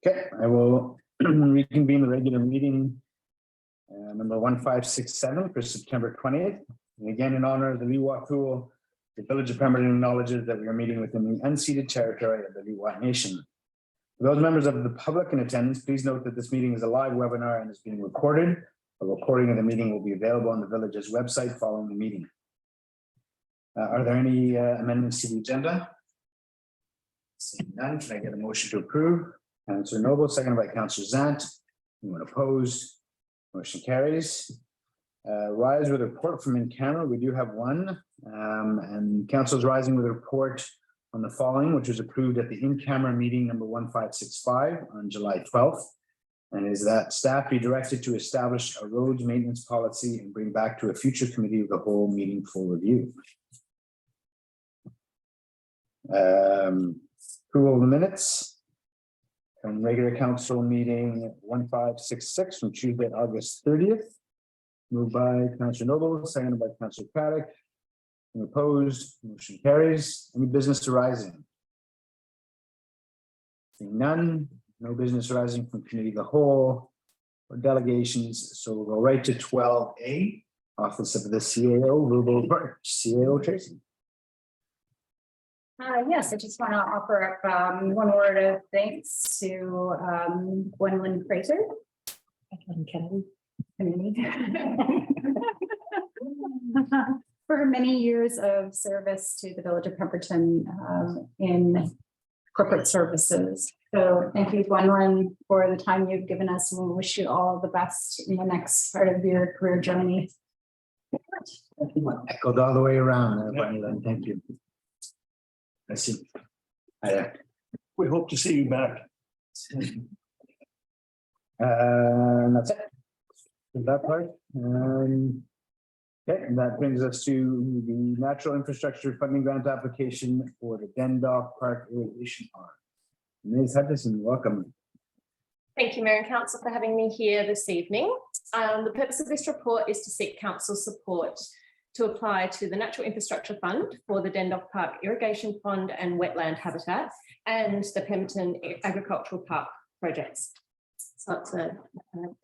Okay, I will reconvene the regular meeting number 1567 for September 20th. And again, in honor of the Leewat Pool, the Village of Pemberton acknowledges that we are meeting within the unceded territory of the Leewat Nation. For those members of the public in attendance, please note that this meeting is a live webinar and is being recorded. A recording of the meeting will be available on the Village's website following the meeting. Are there any amendments to the agenda? Seeing none, can I get a motion to approve? Councillor Noble, seconded by Councillor Zant. Anyone opposed? Motion carries. Rise with a report from in camera. We do have one, and Council is rising with a report on the following, which was approved at the in-camera meeting number 1565 on July 12th, and is that staff be directed to establish a roads maintenance policy and bring back to a future committee of the whole meeting for review. Approval of the minutes from regular council meeting 1566 from Tuesday, August 30th. Moved by Councillor Noble, seconded by Councillor Craddock. Any opposed? Motion carries. Any business arising? Seeing none, no business arising from committee of the whole or delegations. So we'll go right to 12A, Office of the CAO, Rural Work, CAO Tracy. Yes, I just want to offer up one word of thanks to Gwendolyn Fraser. Kennedy. For her many years of service to the Village of Pemberton in corporate services. So thank you, Gwendolyn, for the time you've given us, and we wish you all the best in the next part of your career journey. Echoed all the way around, Gwendolyn. Thank you. I see. We hope to see you back. And that's it. That part. Okay, and that brings us to the Natural Infrastructure Funding Grant application for the Dundalk Park Irrigation Pond. Ms. Hutchison, welcome. Thank you, Mayor and Council, for having me here this evening. The purpose of this report is to seek Council support to apply to the Natural Infrastructure Fund for the Dundalk Park Irrigation Pond and Wetland Habitat and the Pemberton Agricultural Park projects. So it's a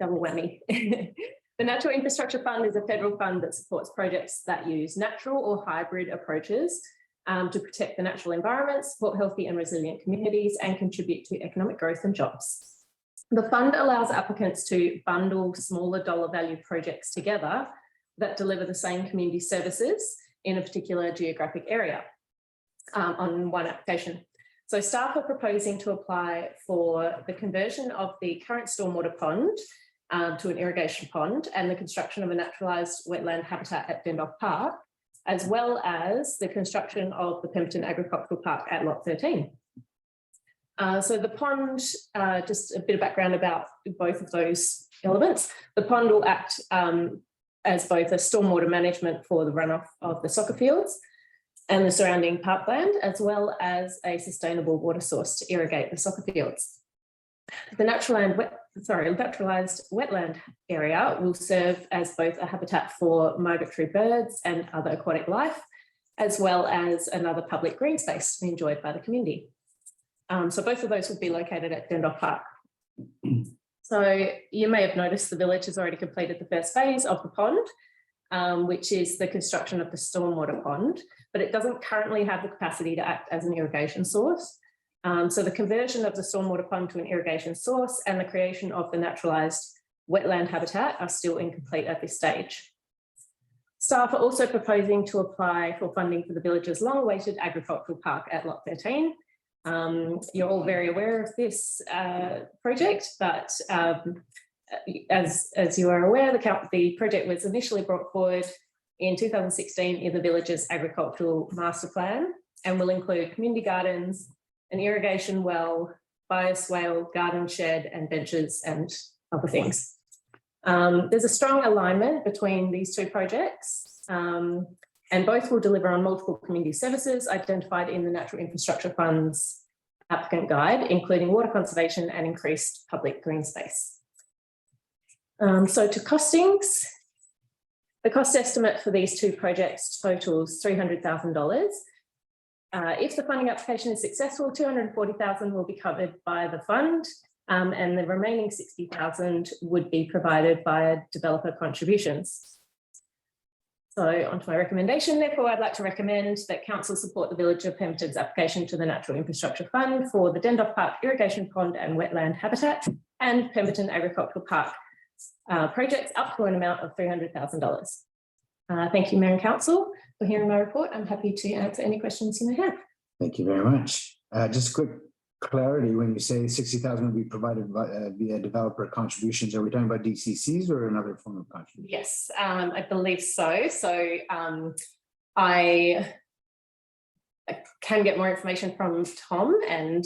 double whammy. The Natural Infrastructure Fund is a federal fund that supports projects that use natural or hybrid approaches to protect the natural environment, support healthy and resilient communities, and contribute to economic growth and jobs. The fund allows applicants to bundle smaller dollar value projects together that deliver the same community services in a particular geographic area on one application. So staff are proposing to apply for the conversion of the current stormwater pond to an irrigation pond and the construction of a naturalised wetland habitat at Dundalk Park, as well as the construction of the Pemberton Agricultural Park at Lot 13. So the pond, just a bit of background about both of those elements. The pond will act as both a stormwater management for the runoff of the soccer fields and the surrounding parkland, as well as a sustainable water source to irrigate the soccer fields. The naturalised wetland area will serve as both a habitat for migratory birds and other aquatic life, as well as another public green space to be enjoyed by the community. So both of those will be located at Dundalk Park. So you may have noticed the village has already completed the first phase of the pond, which is the construction of the stormwater pond, but it doesn't currently have the capacity to act as an irrigation source. So the conversion of the stormwater pond to an irrigation source and the creation of the naturalised wetland habitat are still incomplete at this stage. Staff are also proposing to apply for funding for the village's long-awaited agricultural park at Lot 13. You're all very aware of this project, but as you are aware, the project was initially brought forward in 2016 in the village's agricultural master plan and will include community gardens, an irrigation well, bioswale, garden shed, and benches and other things. There's a strong alignment between these two projects, and both will deliver on multiple community services identified in the Natural Infrastructure Fund's applicant guide, including water conservation and increased public green space. So to costings, the cost estimate for these two projects totals $300,000. If the funding application is successful, $240,000 will be covered by the fund, and the remaining 60,000 would be provided via developer contributions. So onto my recommendation, therefore, I'd like to recommend that council support the Village of Pemberton's application to the Natural Infrastructure Fund for the Dendroff Park Irrigation Pond and Wetland Habitat and Pemberton Agricultural Park projects up to an amount of $300,000. Thank you, Mayor and Council, for hearing my report. I'm happy to answer any questions you may have. Thank you very much. Just quick clarity, when you say 60,000 will be provided via developer contributions, are we talking about DCCs or another form of contribution? Yes, I believe so. So I can get more information from Tom and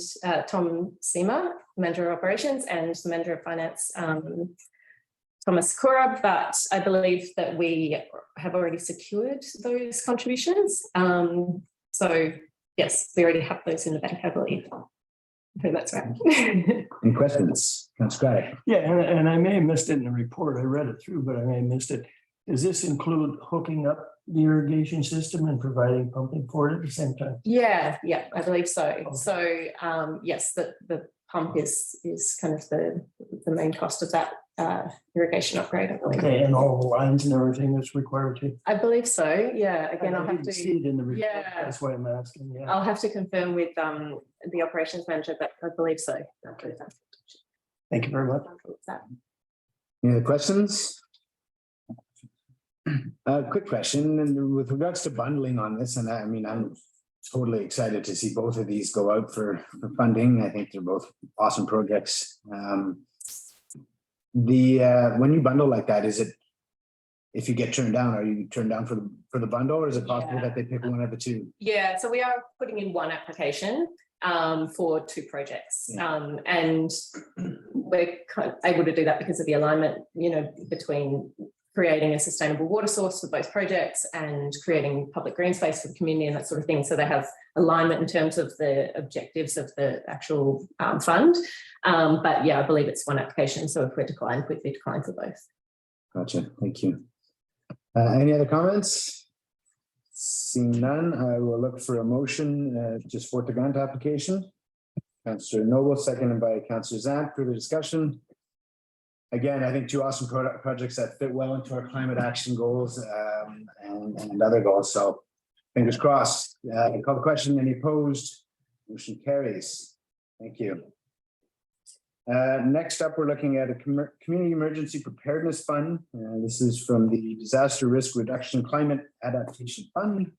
Tom Seamer, Manager of Operations, and the Manager of Finance, Thomas Korab, but I believe that we have already secured those contributions. So yes, we already have those in the bank, I believe. I think that's right. Any questions? Councillor Craddock? Yeah, and I may have missed it in the report. I read it through, but I may have missed it. Does this include hooking up the irrigation system and providing pumping for it at the same time? Yeah, I believe so. So yes, the pump is kind of the main cost of that irrigation upgrade, I believe. Okay, and all the lines and everything that's required to? I believe so. Yeah, again, I'll have to see it in the report. Yeah. That's why I'm asking. Yeah. I'll have to confirm with the operations manager, but I believe so. Thank you very much. Any other questions? Quick question, and with regards to bundling on this, and I mean, I'm totally excited to see both of these go out for funding. I think they're both awesome projects. When you bundle like that, is it, if you get turned down, are you turned down for the bundle, or is it possible that they pick one of the two? Yeah, so we are putting in one application for two projects, and we're kind of able to do that because of the alignment, between creating a sustainable water source for both projects and creating public green space for the community and that sort of thing. So they have alignment in terms of the objectives of the actual fund. But yeah, I believe it's one application. So if we're declined, we'd be declined for both. Gotcha. Thank you. Any other comments? Seeing none, I will look for a motion to support the grant application. Councillor Noble, seconded by Councillor Zant. Further discussion? Again, I think two awesome projects that fit well into our climate action goals and other goals. So fingers crossed. Call the question. Any opposed? Motion carries. Thank you. Next up, we're looking at a community emergency preparedness fund. This is from the Disaster Risk Reduction Climate Adaptation Fund,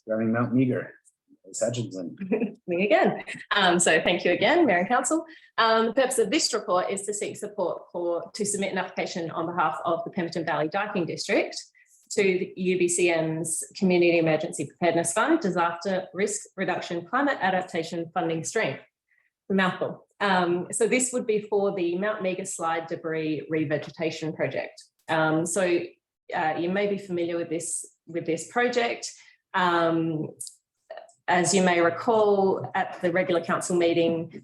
regarding Mount Meager. Hutchinson. Me again. So thank you again, Mayor and Council. The purpose of this report is to seek support to submit an application on behalf of the Pemberton Valley Diking District to the UBCM's Community Emergency Preparedness Fund, Disaster Risk Reduction Climate Adaptation Funding Stream. The mouthful. So this would be for the Mount Meager Slide Debris Revegetation Project. So you may be familiar with this project. As you may recall, at the regular council meeting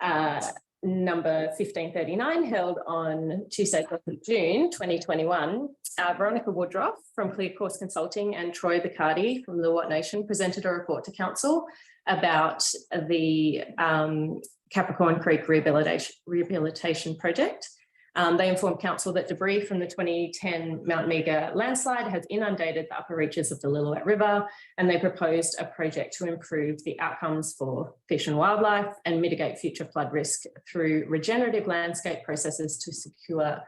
number 1539 held on Tuesday, 4th of June 2021, Veronica Woodruff from Clear Course Consulting and Troy Bicardi from the Watt Nation presented a report to council about the Capricorn Creek Rehabilitation Project. They informed council that debris from the 2010 Mount Meager landslide has inundated the upper reaches of the Lillooet River, and they proposed a project to improve the outcomes for fish and wildlife and mitigate future flood risk through regenerative landscape processes to secure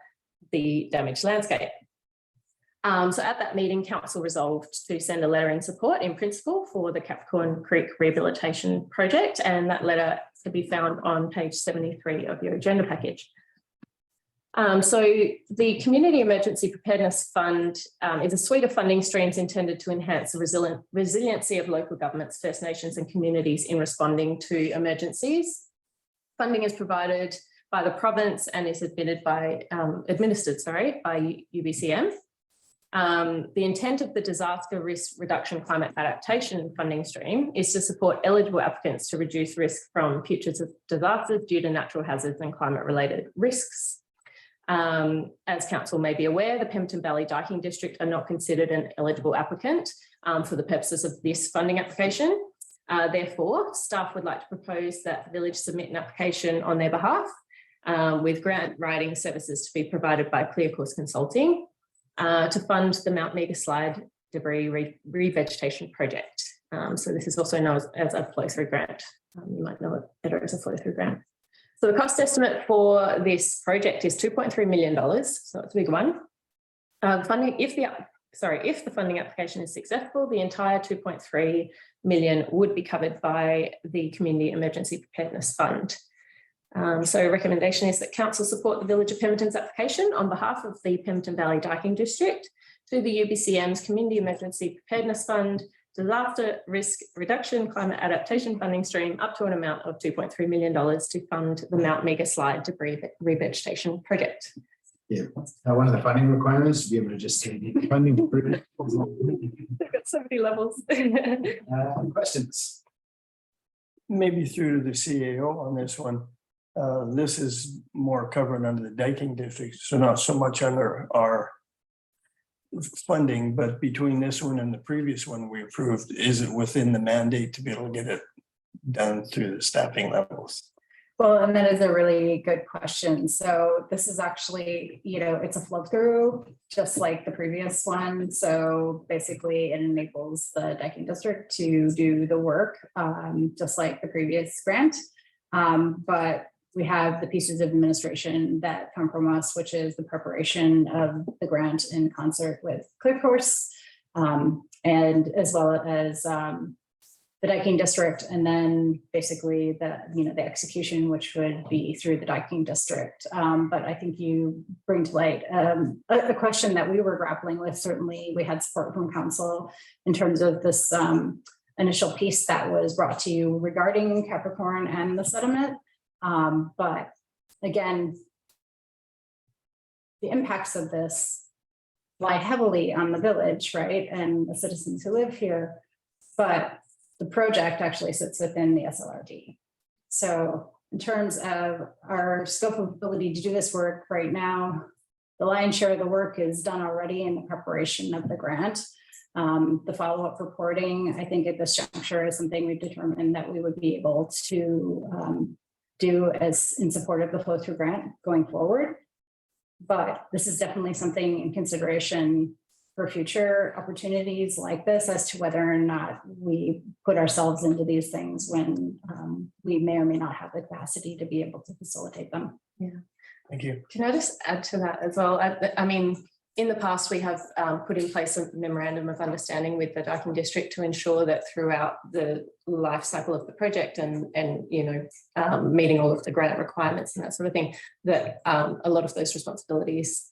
the damaged landscape. So at that meeting, council resolved to send a letter in support in principle for the Capricorn Creek Rehabilitation Project, and that letter can be found on page 73 of your agenda package. So the Community Emergency Preparedness Fund is a suite of funding streams intended to enhance the resiliency of local governments, First Nations and communities in responding to emergencies. Funding is provided by the province and is administered by UBCM. The intent of the Disaster Risk Reduction Climate Adaptation funding stream is to support eligible applicants to reduce risk from future disasters due to natural hazards and climate-related risks. As council may be aware, the Pemberton Valley Diking District are not considered an eligible applicant for the purposes of this funding application. Therefore, staff would like to propose that the village submit an application on their behalf with grant writing services to be provided by Clear Course Consulting to fund the Mount Meager Slide Debris Revegetation Project. So this is also known as a flow-through grant. You might know it better as a flow-through grant. So the cost estimate for this project is $2.3 million. So it's a big one. Funding, if the funding application is successful, the entire $2.3 million would be covered by the Community Emergency Preparedness Fund. So recommendation is that council support the Village of Pemberton's application on behalf of the Pemberton Valley Diking District to the UBCM's Community Emergency Preparedness Fund, Disaster Risk Reduction Climate Adaptation Funding Stream up to an amount of $2.3 million to fund the Mount Meager Slide Debris Revegetation Project. Yeah, one of the funding requirements to be able to just say the funding. They've got so many levels. Questions? Maybe through the CAO on this one. This is more covered under the Diking District, so not so much under our funding, but between this one and the previous one we approved, is it within the mandate to be able to get it done through the staffing levels? Well, and that is a really good question. So this is actually, it's a flow through, just like the previous one. So basically it enables the Diking District to do the work, just like the previous grant. But we have the pieces of administration that come from us, which is the preparation of the grant in concert with Clear Course, and as well as the Diking District, and then basically the execution, which would be through the Diking District. But I think you bring to light a question that we were grappling with. Certainly, we had support from council in terms of this initial piece that was brought to you regarding Capricorn and the settlement. But again, the impacts of this lie heavily on the village, right, and the citizens who live here. But the project actually sits within the SLRD. So in terms of our scope of ability to do this work right now, the lion's share of the work is done already in the preparation of the grant. The follow-up reporting, I think at this juncture, is something we've determined that we would be able to do as in support of the flow through grant going forward. But this is definitely something in consideration for future opportunities like this, as to whether or not we put ourselves into these things when we may or may not have the capacity to be able to facilitate them. Yeah. Thank you. Can I just add to that as well? I mean, in the past, we have put in place a memorandum of understanding with the Diking District to ensure that throughout the life cycle of the project and meeting all of the grant requirements and that sort of thing, that a lot of those responsibilities,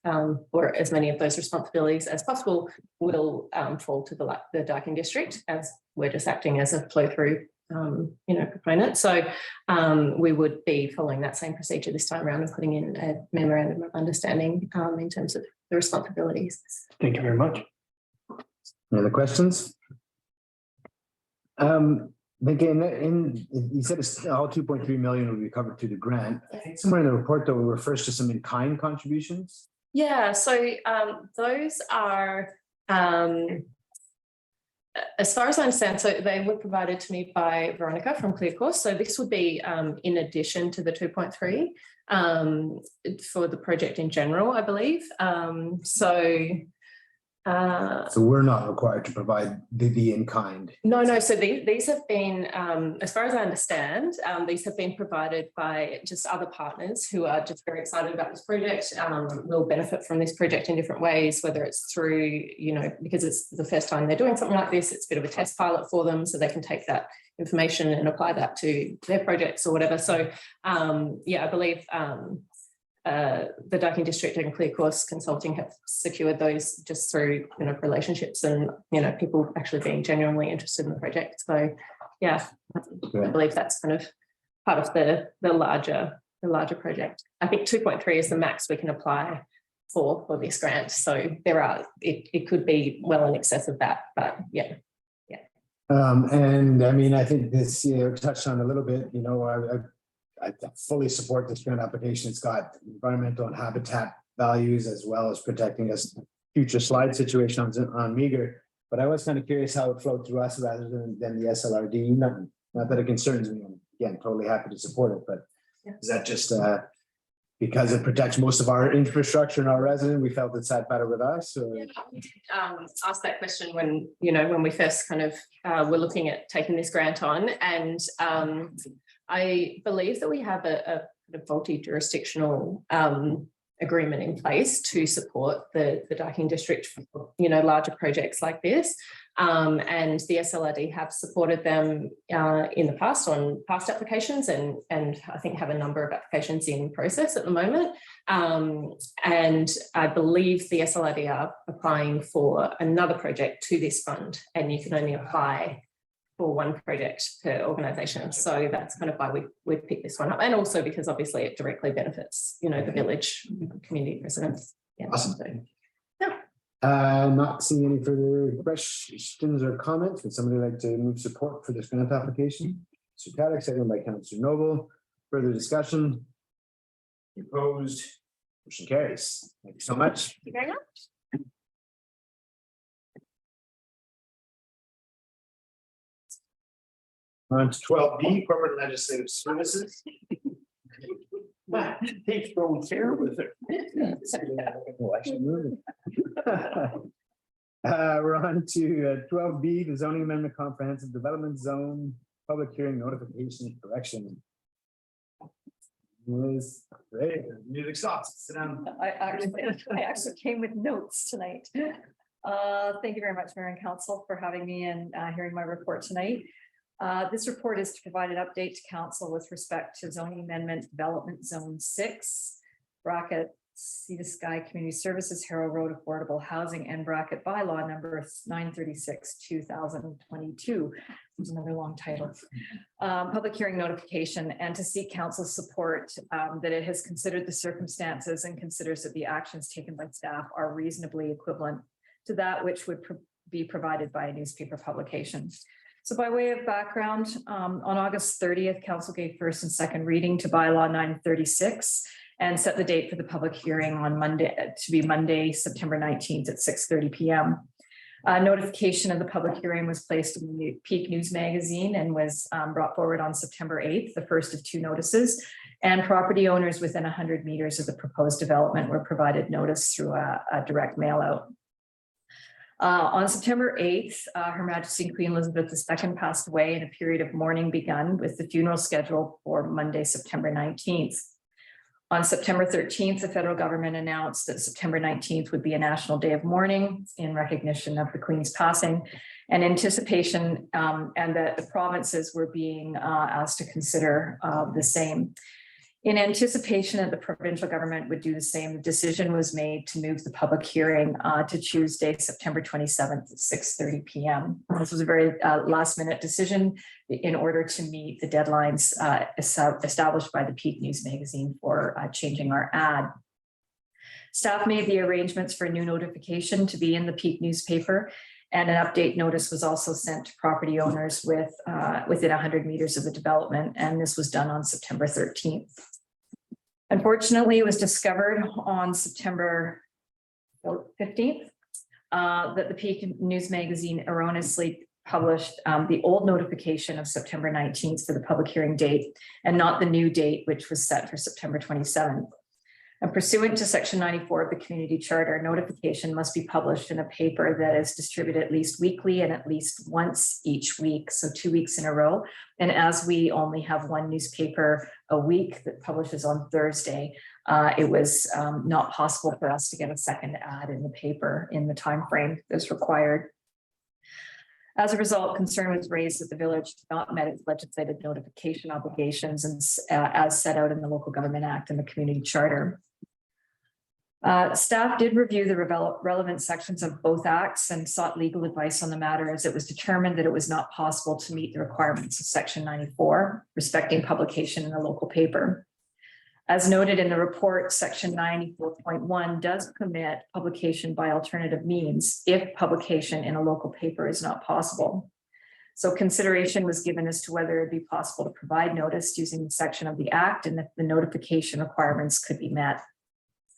or as many of those responsibilities as possible, will fall to the Diking District, as we're just acting as a flow through component. So we would be following that same procedure this time around and putting in a memorandum of understanding in terms of the responsibilities. Thank you very much. Any other questions? Again, you said it's all 2.3 million will be covered through the grant. I think somewhere in the report though refers to some in-kind contributions. Yeah, so those are as far as I understand, so they were provided to me by Veronica from Clear Course. So this would be in addition to the 2.3 for the project in general, I believe. So we're not required to provide the in-kind. No. So these have been, as far as I understand, these have been provided by just other partners who are just very excited about this project. Will benefit from this project in different ways, whether it's through, because it's the first time they're doing something like this, it's a bit of a test pilot for them, so they can take that information and apply that to their projects or whatever. So I believe the Diking District and Clear Course Consulting have secured those just through relationships and people actually being genuinely interested in the project. So yeah, I believe that's kind of part of the larger project. I think 2.3 is the max we can apply for this grant. So it could be well in excess of that, but yeah. And I mean, I think this touched on a little bit, I fully support this grant application. It's got environmental and habitat values as well as protecting us future slide situations on Meager. But I was kind of curious how it flowed through us rather than the SLRD. Not that it concerns me. I'm, again, totally happy to support it. But is that just because it protects most of our infrastructure and our resident, we felt it sat better with us. Or We did ask that question when, when we first kind of were looking at taking this grant on, and I believe that we have a multi-jurisdictional agreement in place to support the Darking district for, larger projects like this. And the SLRD have supported them in the past on past applications, and I think have a number of applications in process at the moment. And I believe the SLRD are applying for another project to this fund, and you can only apply for one project per organisation. So that's kind of why we picked this one up, and also because obviously it directly benefits, the village community residents. Yeah. Awesome. Yeah. Not seeing any further questions or comments. Would somebody like to move support for this grant application? So Caddick, seconded by Councillor Noble. Further discussion? Opposed? Motion carries. Thank you so much. Thank you very much. On to 12B, corporate legislative services. They don't care with it. We're on to 12B, the zoning amendment comprehensive development zone, public hearing notification correction. Music stops. Sit down. I actually came with notes tonight. Thank you very much, Mayor and Council, for having me and hearing my report tonight. This report is to provide an update to council with respect to zoning amendment development zone 6, bracket Sea to Sky Community Services, Harrow Road Affordable Housing, and bracket bylaw number 936, 2022. There's another long title. Public hearing notification, and to seek council support that it has considered the circumstances and considers that the actions taken by staff are reasonably equivalent to that which would be provided by a newspaper publication. So by way of background, on August 30th, council gave first and second reading to bylaw 936 and set the date for the public hearing on Monday to be Monday, September 19th at 6:30 p.m. Notification of the public hearing was placed in the Peak News magazine and was brought forward on September 8th, the first of 2 notices, and property owners within 100 meters of the proposed development were provided notice through a direct mail out. On September 8th, Her Majesty Queen Elizabeth II passed away, and a period of mourning begun with the funeral scheduled for Monday, September 19th. On September 13th, the federal government announced that September 19th would be a national day of mourning in recognition of the Queen's passing and anticipation, and that the provinces were being asked to consider the same. In anticipation that the provincial government would do the same, the decision was made to move the public hearing to Tuesday, September 27th at 6:30 p.m. This was a very last minute decision in order to meet the deadlines established by the Peak News magazine for changing our ad. Staff made the arrangements for a new notification to be in the Peak newspaper, and an update notice was also sent to property owners within 100 meters of the development, and this was done on September 13th. Unfortunately, it was discovered on September 15th that the Peak News magazine erroneously published the old notification of September 19th for the public hearing date and not the new date, which was set for September 27th. And pursuant to Section 94 of the Community Charter, notification must be published in a paper that is distributed at least weekly and at least once each week, so 2 weeks in a row. And as we only have one newspaper a week that publishes on Thursday, it was not possible for us to get a second ad in the paper in the time frame that's required. As a result, concern was raised that the village did not met its legislative notification obligations and as set out in the Local Government Act and the Community Charter. Staff did review the relevant sections of both acts and sought legal advice on the matter, as it was determined that it was not possible to meet the requirements of Section 94 respecting publication in a local paper. As noted in the report, Section 94.1 does permit publication by alternative means if publication in a local paper is not possible. So consideration was given as to whether it'd be possible to provide notice using the section of the Act and that the notification requirements could be met.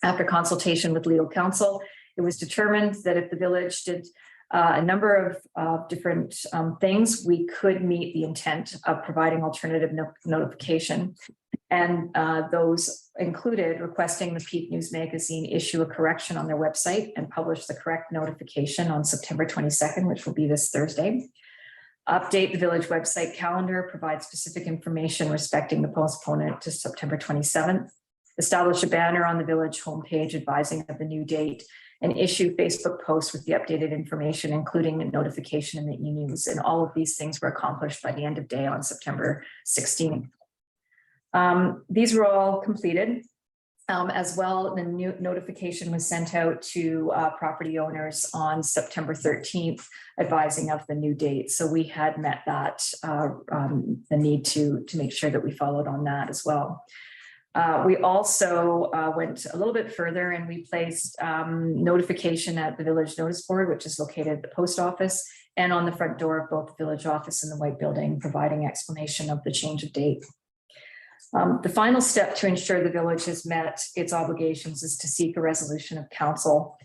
After consultation with legal counsel, it was determined that if the village did a number of different things. We could meet the intent of providing alternative notification. And those included requesting the Peak News Magazine issue a correction on their website and publish the correct notification on September 22nd, which will be this Thursday. Update the village website calendar, provide specific information respecting the postponement to September 27th. Establish a banner on the village homepage advising of the new date, and issue Facebook posts with the updated information, including a notification in the e-news. And all of these things were accomplished by the end of day on September 16th. These were all completed. As well, the new notification was sent out to property owners on September 13th, advising of the new date. So we had met that, the need to make sure that we followed on that as well. We also went a little bit further and we placed notification at the village notice board, which is located at the post office, and on the front door of both the village office and the White Building, providing explanation of the change of date. The final step to ensure the village has met its obligations is to seek a resolution of council,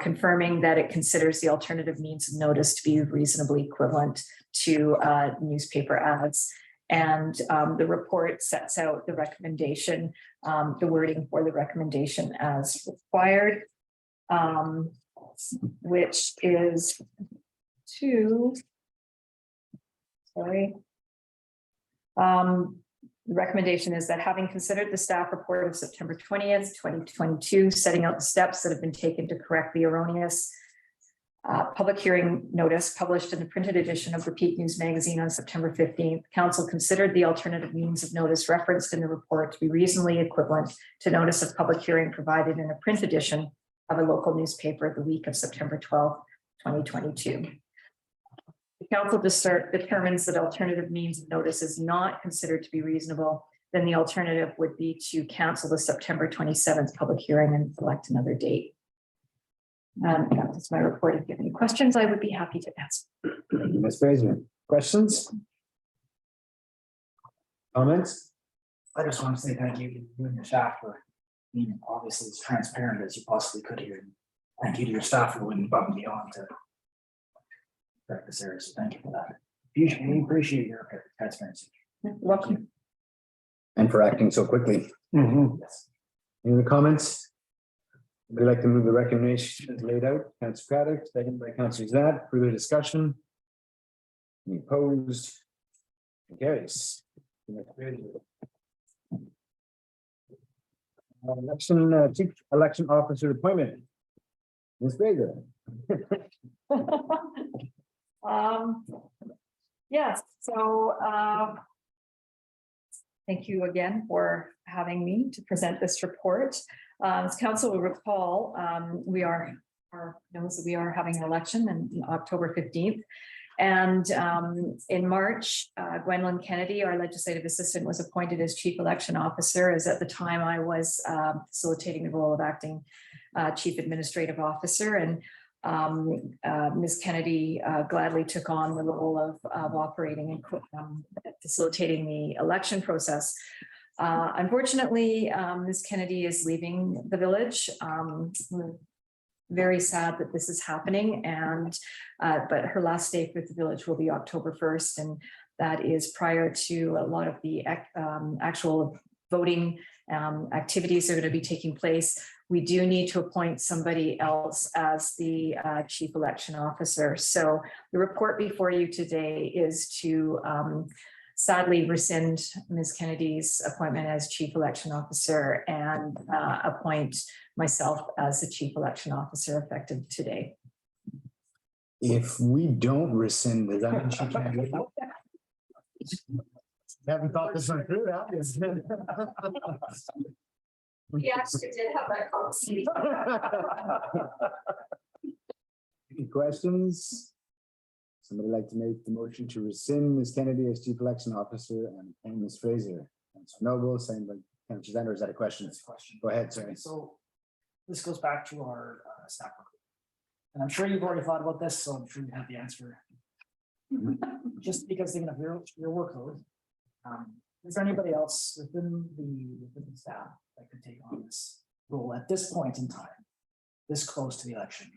confirming that it considers the alternative means of notice to be reasonably equivalent to newspaper ads. And the report sets out the recommendation, the wording for the recommendation as required, which is the recommendation is that having considered the staff report of September 20th, 2022, setting out the steps that have been taken to correct the erroneous public hearing notice published in the printed edition of the Peak News Magazine on September 15th, council considered the alternative means of notice referenced in the report to be reasonably equivalent to notice of public hearing provided in a print edition of a local newspaper the week of September 12th, 2022. The council determines that alternative means of notice is not considered to be reasonable, then the alternative would be to cancel the September 27th public hearing and select another date. That's my report. If you have any questions, I would be happy to answer. Thank you, Ms. Fraser. Questions? Comments? I just want to say thank you to you and your staff for being obviously as transparent as you possibly could here. Thank you to your staff for going above and beyond to correct this area. So thank you for that. We appreciate your transparency. Welcome. And for acting so quickly. Yes. Any other comments? Would you like to move the recommendation as laid out? Councilor Craddock, second by Councilor Zat. Further discussion? Any opposed? Carries. Chief election officer appointment. Ms. Fraser. Yes, so thank you again for having me to present this report. As council will recall, we are having an election on October 15th. And in March, Gwendolyn Kennedy, our legislative assistant, was appointed as chief election officer, as at the time I was facilitating the role of acting chief administrative officer. And Ms. Kennedy gladly took on the role of operating and facilitating the election process. Unfortunately, Ms. Kennedy is leaving the village. We're very sad that this is happening, and but her last day with the village will be October 1st, and that is prior to a lot of the actual voting activities that are going to be taking place. We do need to appoint somebody else as the chief election officer. So the report before you today is to sadly rescind Ms. Kennedy's appointment as chief election officer and appoint myself as the chief election officer effective today. If we don't rescind, does that mean she can't get out? Haven't thought this one through, have you? We actually did have that conversation. Any questions? Somebody like to make the motion to rescind Ms. Kennedy as chief election officer and Ms. Fraser? Councilor Noble, same by Councilor Zender. Is that a question? Go ahead, sorry. So this goes back to our staff report. And I'm sure you've already thought about this, so I'm sure you have the answer. Just because thinking of your workload, is there anybody else within the staff that could take on this role at this point in time, this close to the election?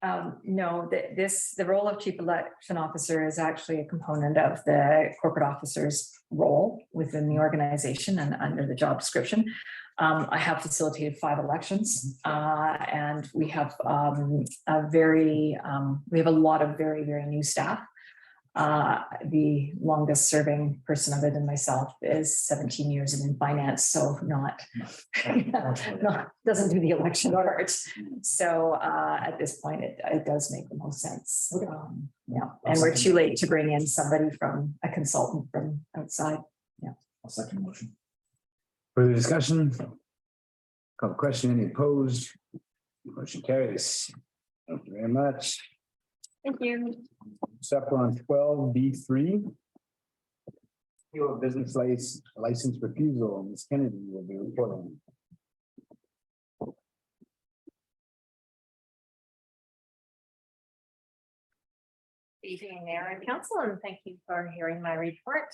No, the role of chief election officer is actually a component of the corporate officer's role within the organization and under the job description. I have facilitated 5 elections, and we have we have a lot of very, very new staff. The longest serving person other than myself is 17 years in finance, so not doesn't do the election part. So at this point, it does make the most sense. Yeah, and we're too late to bring in somebody from a consultant from outside. I'll second the motion. Further discussion? Call the question, any opposed? Motion carries. Thank you very much. Thank you. Step on 12B3. Your business license refusal, Ms. Kennedy will be reporting. Good evening, Mayor and Council, and thank you for hearing my report.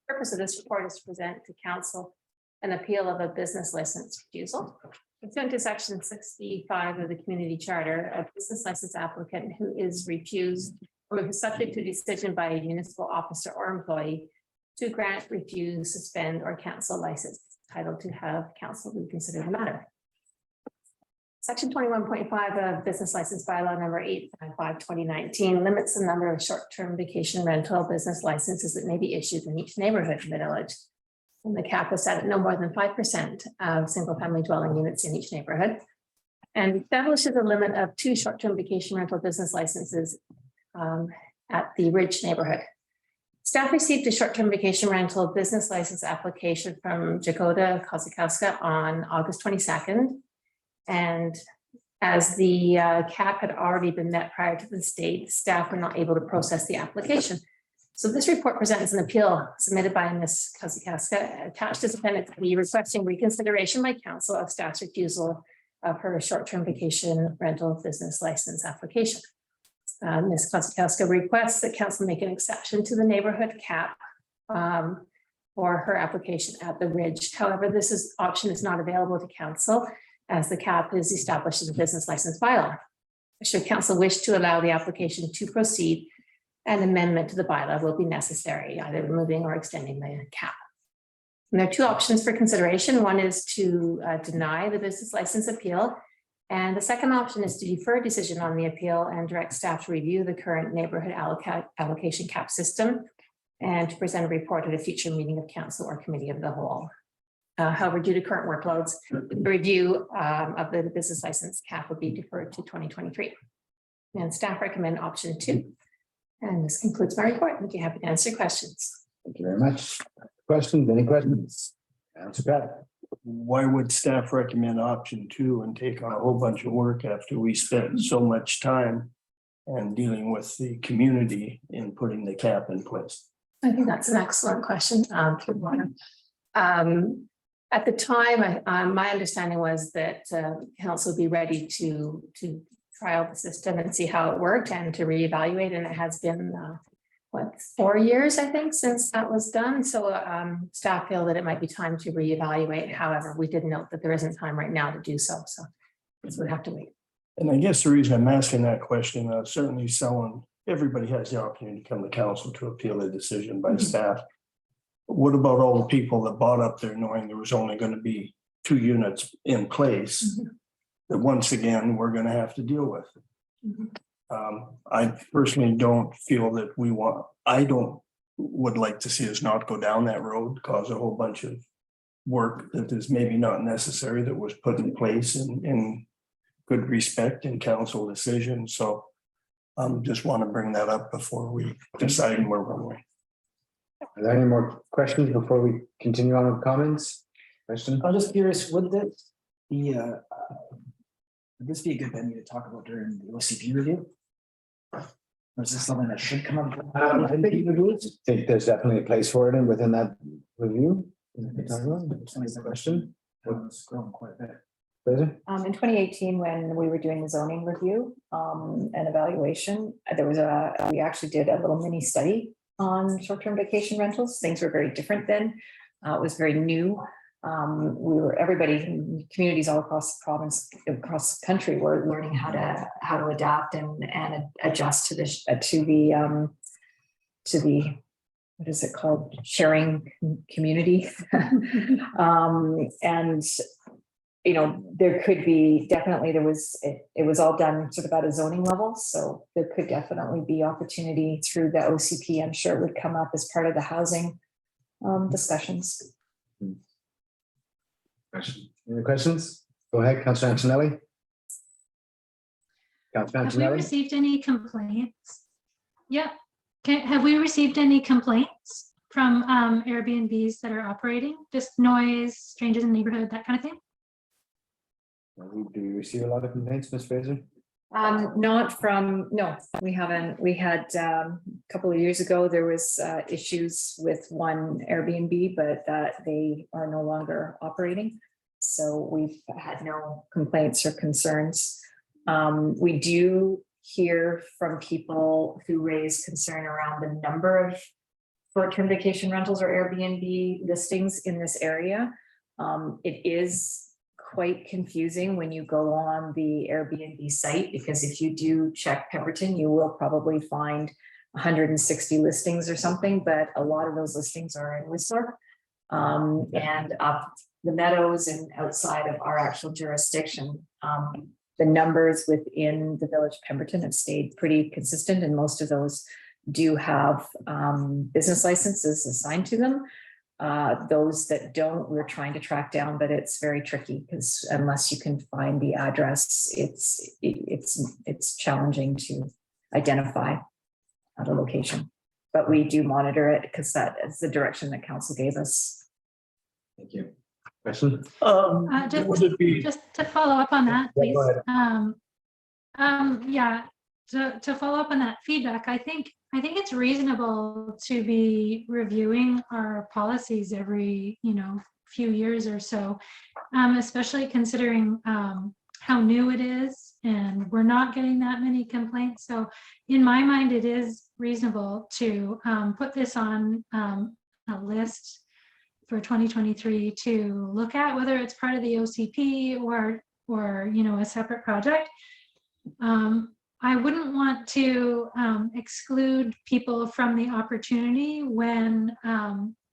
The purpose of this report is to present to Council an appeal of a business license refusal. Pursuant to section 65 of the Community Charter, a business license applicant who is refused or who is subject to decision by a municipal officer or employee to grant, refuse, suspend, or cancel license is entitled to have council reconsider the matter. Section 21.5 of Business License Bylaw number 855/2019 limits the number of short-term vacation rental business licenses that may be issued in each neighborhood in the village. And the cap is set at no more than 5% of single-family dwelling units in each neighborhood. And establishes a limit of 2 short-term vacation rental business licenses at the Ridge neighborhood. Staff received a short-term vacation rental business license application from Jagoda Kozikowska on August 22nd. And as the cap had already been met prior to the state, staff were not able to process the application. So this report presents an appeal submitted by Ms. Kozikowska, attached as appendix B, requesting reconsideration by council of staff's refusal of her short-term vacation rental business license application. Ms. Kozikowska requests that council make an exception to the neighborhood cap for her application at the Ridge. However, option is not available to council as the cap is established as a business license bylaw. Should council wish to allow the application to proceed, an amendment to the bylaw will be necessary, either removing or extending the cap. And there are 2 options for consideration. One is to deny the business license appeal. And the second option is to defer decision on the appeal and direct staff to review the current neighborhood allocation cap system and to present a report at a future meeting of council or committee of the whole. However, due to current workloads, the review of the business license cap would be deferred to 2023. And staff recommend option 2. And this concludes my report. I'd be happy to answer questions. Thank you very much. Questions, any questions? Answer Pat. Why would staff recommend option 2 and take on a whole bunch of work after we spent so much time and dealing with the community in putting the cap in place? I think that's an excellent question. At the time, my understanding was that council would be ready to trial the system and see how it worked and to reevaluate. And it has been 4 years, I think, since that was done. So staff feel that it might be time to reevaluate. However, we did note that there isn't time right now to do so. So we'd have to wait. And I guess the reason I'm asking that question, certainly everybody has the opportunity to come to council to appeal a decision by staff. What about all the people that bought up there knowing there was only going to be 2 units in place that once again, we're going to have to deal with? I personally don't feel that would like to see us not go down that road, cause a whole bunch of work that is maybe not necessary that was put in place in good respect in council decision. So just want to bring that up before we decide where we're going. Are there any more questions before we continue on with comments? Question? I'm just curious, would this be a good venue to talk about during the OCP review? Or is this something that should come up? I think there's definitely a place for it and within that review. Is the question? It's grown quite a bit. Fraser? In 2018, when we were doing the zoning review and evaluation, we actually did a little mini study on short-term vacation rentals. Things were very different then. It was very new. everybody, communities all across the province, across the country were learning how to adapt and adjust to the what is it called? Sharing community. And, you know, there could be definitely, it was all done sort of at a zoning level. So there could definitely be opportunity through the OCP. I'm sure it would come up as part of the housing discussions. Any questions? Go ahead, Councillor Antonelli. Councillor Have we Antonelli? received any complaints? Yeah. Have we received any complaints from Airbnbs that are operating? Just noise, strangers in the neighborhood, that kind of thing? Do you receive a lot of complaints, Ms. Fraser? No, we haven't. We had a couple of years ago, there was issues with one Airbnb, but they are no longer operating. So we've had no complaints or concerns. We do hear from people who raise concern around the number of short-term vacation rentals or Airbnb listings in this area. It is quite confusing when you go on the Airbnb site, because if you do check Pemberton, you will probably find 160 listings or something, but a lot of those listings are in Whistler and up the Meadows and outside of our actual jurisdiction. The numbers within the village of Pemberton have stayed pretty consistent, and most of those do have business licenses assigned to them. Those that don't, we're trying to track down, but it's very tricky because unless you can find the address, it's challenging to identify the location. But we do monitor it because that is the direction that council gave us. Thank you. Question? Would it be, Just to follow up on that, Yeah, please. go Yeah, to follow up on that feedback, I think it's reasonable to be reviewing our policies every, few years or so, especially considering how new it is and we're not getting that many complaints. So in my mind, it is reasonable to put this on a list for 2023 to look at, whether it's part of the OCP or a separate project. I wouldn't want to exclude people from the opportunity when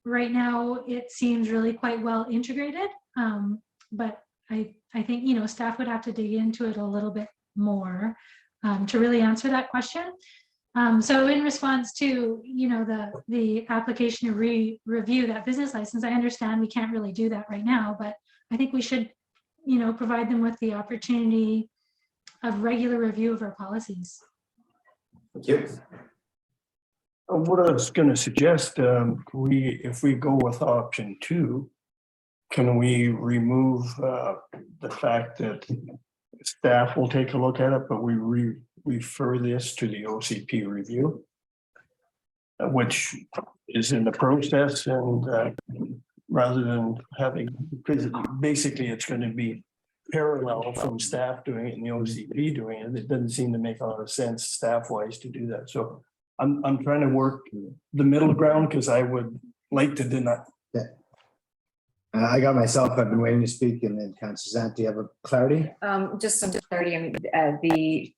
right now it seems really quite well integrated. But I think, staff would have to dig into it a little bit more to really answer that question. So in response to, the application to review that business license, I understand we can't really do that right now, but I think we should, provide them with the opportunity of regular review of our policies. Thank you. what I was gonna suggest, if we go with option 2, can we remove the fact that staff will take a look at it, but we refer this to the OCP review, which is in the process, and rather than having, because basically it's going to be parallel from staff doing it and the OCP doing it. It doesn't seem to make a lot of sense staff wise to do that. So I'm trying to work the middle ground because I would like to deny. I got myself, I've been waiting to speak, and then Councillor Zant, do you have a clarity? Just some clarity, I mean, the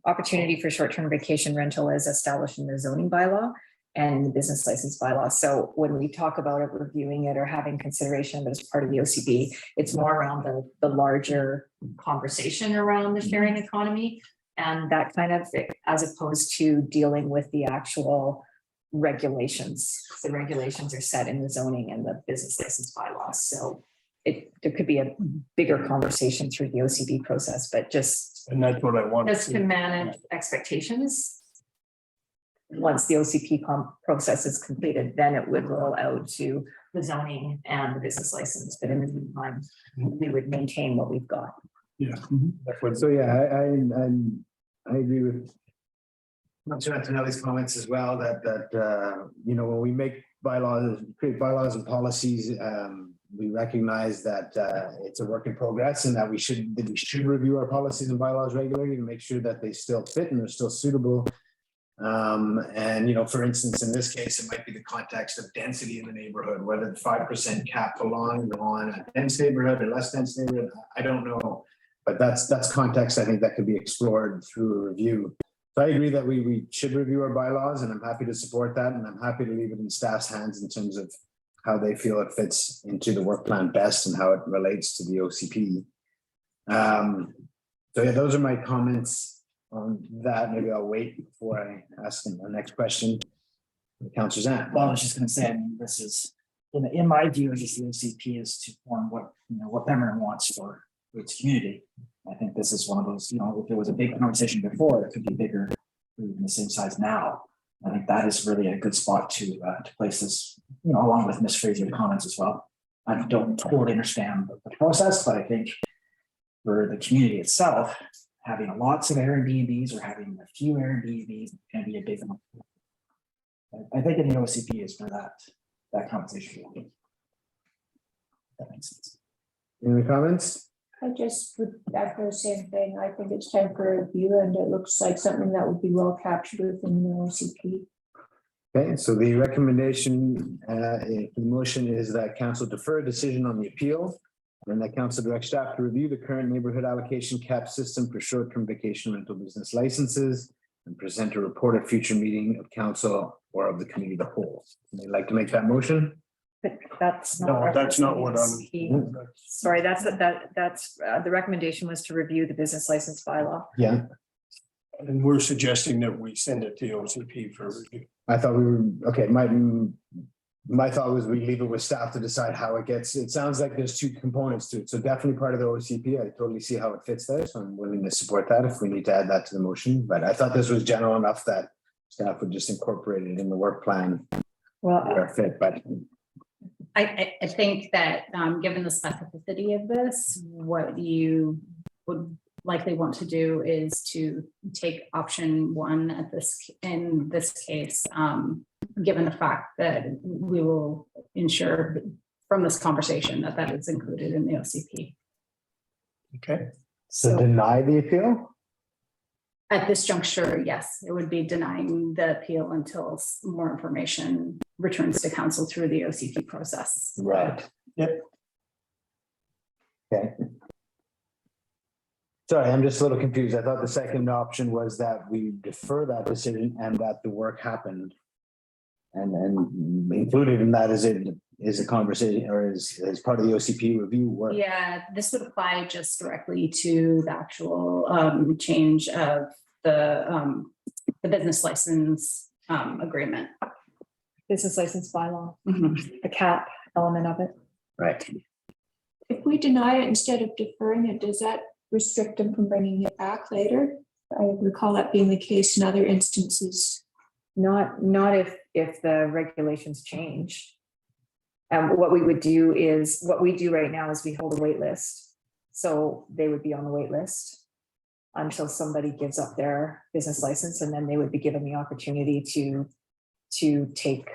opportunity for short-term vacation rental is established in the zoning bylaw and the business license bylaw. So when we talk about it, reviewing it or having consideration of it as part of the OCB, it's more around the larger conversation around the sharing economy and that kind of, as opposed to dealing with the actual regulations. The regulations are set in the zoning and the business license bylaws. So there could be a bigger conversation through the OCB process, but just And that's what I want. just to manage expectations. Once the OCP process is completed, then it would roll out to the zoning and the business license. But in the meantime, we would maintain what we've got. Yeah. So, yeah, I agree with Councillor Antonelli's comments as well, that when we make bylaws, create bylaws and policies, we recognize that it's a work in progress and that we should review our policies and bylaws regularly to make sure that they still fit and they're still suitable And, you know, for instance, in this case, it might be the context of density in the neighborhood, whether the 5% cap belongs on a dense neighborhood or less dense neighborhood, I don't know. But that's context, I think, that could be explored through a review. So I agree that we should review our bylaws, and I'm happy to support that, and I'm happy to leave it in staff's hands in terms of how they feel it fits into the work plan best and how it relates to the OCP. So yeah, those are my comments on that. Maybe I'll wait before I ask them the next question. Councillor Zan. Well, I was just gonna say, I mean, this is, in my view, I guess the OCP is to form what, you know, what Pembina wants for its community. I think this is one of those, you know, if there was a big conversation before, it could be bigger, or even the same size now. I think that is really a good spot to place this, you know, along with Ms. Fraser's comments as well. I don't totally understand the process, but I think for the community itself, having lots of Airbnbs or having a few Airbnbs can be a big one. I think in the OCP is for that conversation. That makes sense. Any comments? I just would echo the same thing. I think it's time for a review, and it looks like something that would be well captured within the OCP. Okay, so the recommendation, the motion is that council defer a decision on the appeal, and that council direct staff to review the current neighborhood allocation cap system for short-term vacation rental business licenses and present a report at future meeting of council or of the committee of the whole. Would you like to make that motion? But that's No, not. that's not what I'm. Sorry, that's the recommendation was to review the business license bylaw. Yeah, And we're suggesting that we send it to the OCP for review. I thought we were, okay, my thought was we leave it with staff to decide how it gets. It sounds like there's two components to it. So definitely part of the OCP. I totally see how it fits there. So I'm willing to support that if we need to add that to the motion. But I thought this was general enough that staff would just incorporate it in the work plan Well, where it fit, but I think that, given the specificity of this, what you would likely want to do is to take option one in this case, given the fact that we will ensure from this conversation that is included in the OCP. Okay. so deny the appeal? At this juncture, yes, it would be denying the appeal until more information returns to council through the OCP process. Right. Yep. Okay. Sorry, I'm just a little confused. I thought the second option was that we defer that decision and that the work happened. And included in that is a conversation or is part of the OCP review work. Yeah, this would apply just directly to the actual change of the business license agreement. business license bylaw, Mhm. the cap element of it. Right. If we deny it instead of deferring it, does that restrict them from bringing it back later? I recall that being the case in other instances. Not if the regulations change. What we do right now is we hold a wait list. So they would be on the wait list until somebody gives up their business license, and then they would be given the opportunity to take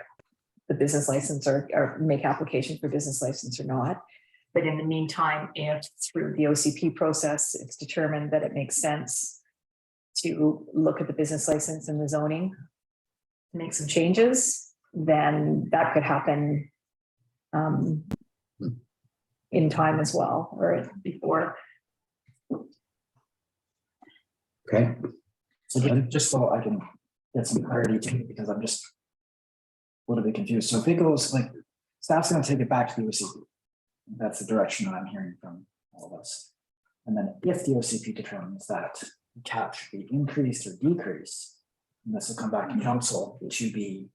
the business license or make application for business license or not. But in the meantime, if through the OCP process, it's determined that it makes sense to look at the business license and the zoning, make some changes, then that could happen in time as well, or before. Okay. So just so I can get some clarity too, because I'm just a little bit confused. So if it goes like, staff's gonna take it back to the OCP. That's the direction that I'm hearing from all of us. And then if the OCP determines that the cap should be increased or decreased, and this will come back to council to be.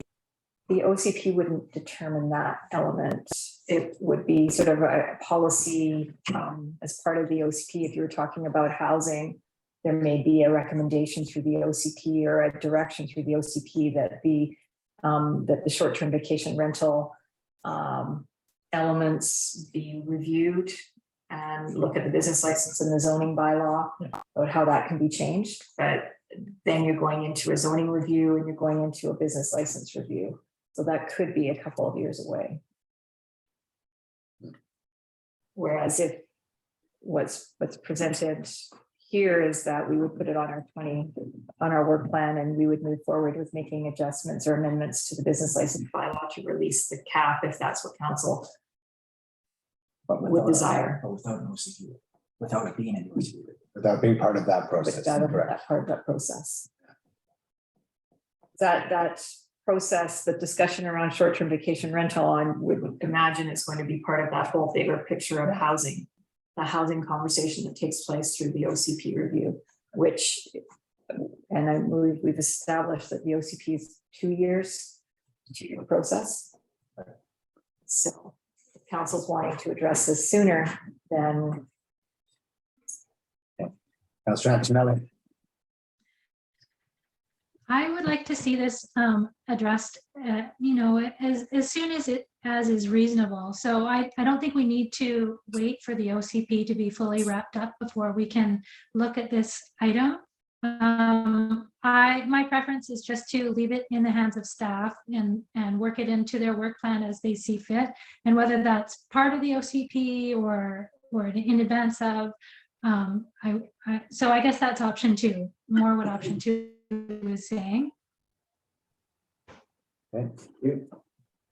The OCP wouldn't determine that element. It would be sort of a policy as part of the OCP. If you're talking about housing, there may be a recommendation through the OCP or a direction through the OCP that the short-term vacation rental elements be reviewed and look at the business license and the zoning bylaw about how that can be changed. But then you're going into a zoning review and you're going into a business license review. So that could be a couple of years away. Whereas if what's presented here is that we would put it on our work plan, and we would move forward with making adjustments or amendments to the business license bylaw to release the cap if that's what council But would without- desire. But without an OCP, without it being an OCP. Without being part of that But process. that Correct. part of that process. That process, the discussion around short-term vacation rental, I would imagine is going to be part of that whole bigger picture of housing. The housing conversation that takes place through the OCP review, which, and I believe we've established that the OCP is 2 years, 2-year process. So if council's wanting to address this sooner, then Councillor Antonelli. I would like to see this addressed, as soon as as is reasonable. So I don't think we need to wait for the OCP to be fully wrapped up before we can look at this item. My preference is just to leave it in the hands of staff and work it into their work plan as they see fit. And whether that's part of the OCP or in advance of, so I guess that's option 2, more what option 2 is saying. Okay, thank you.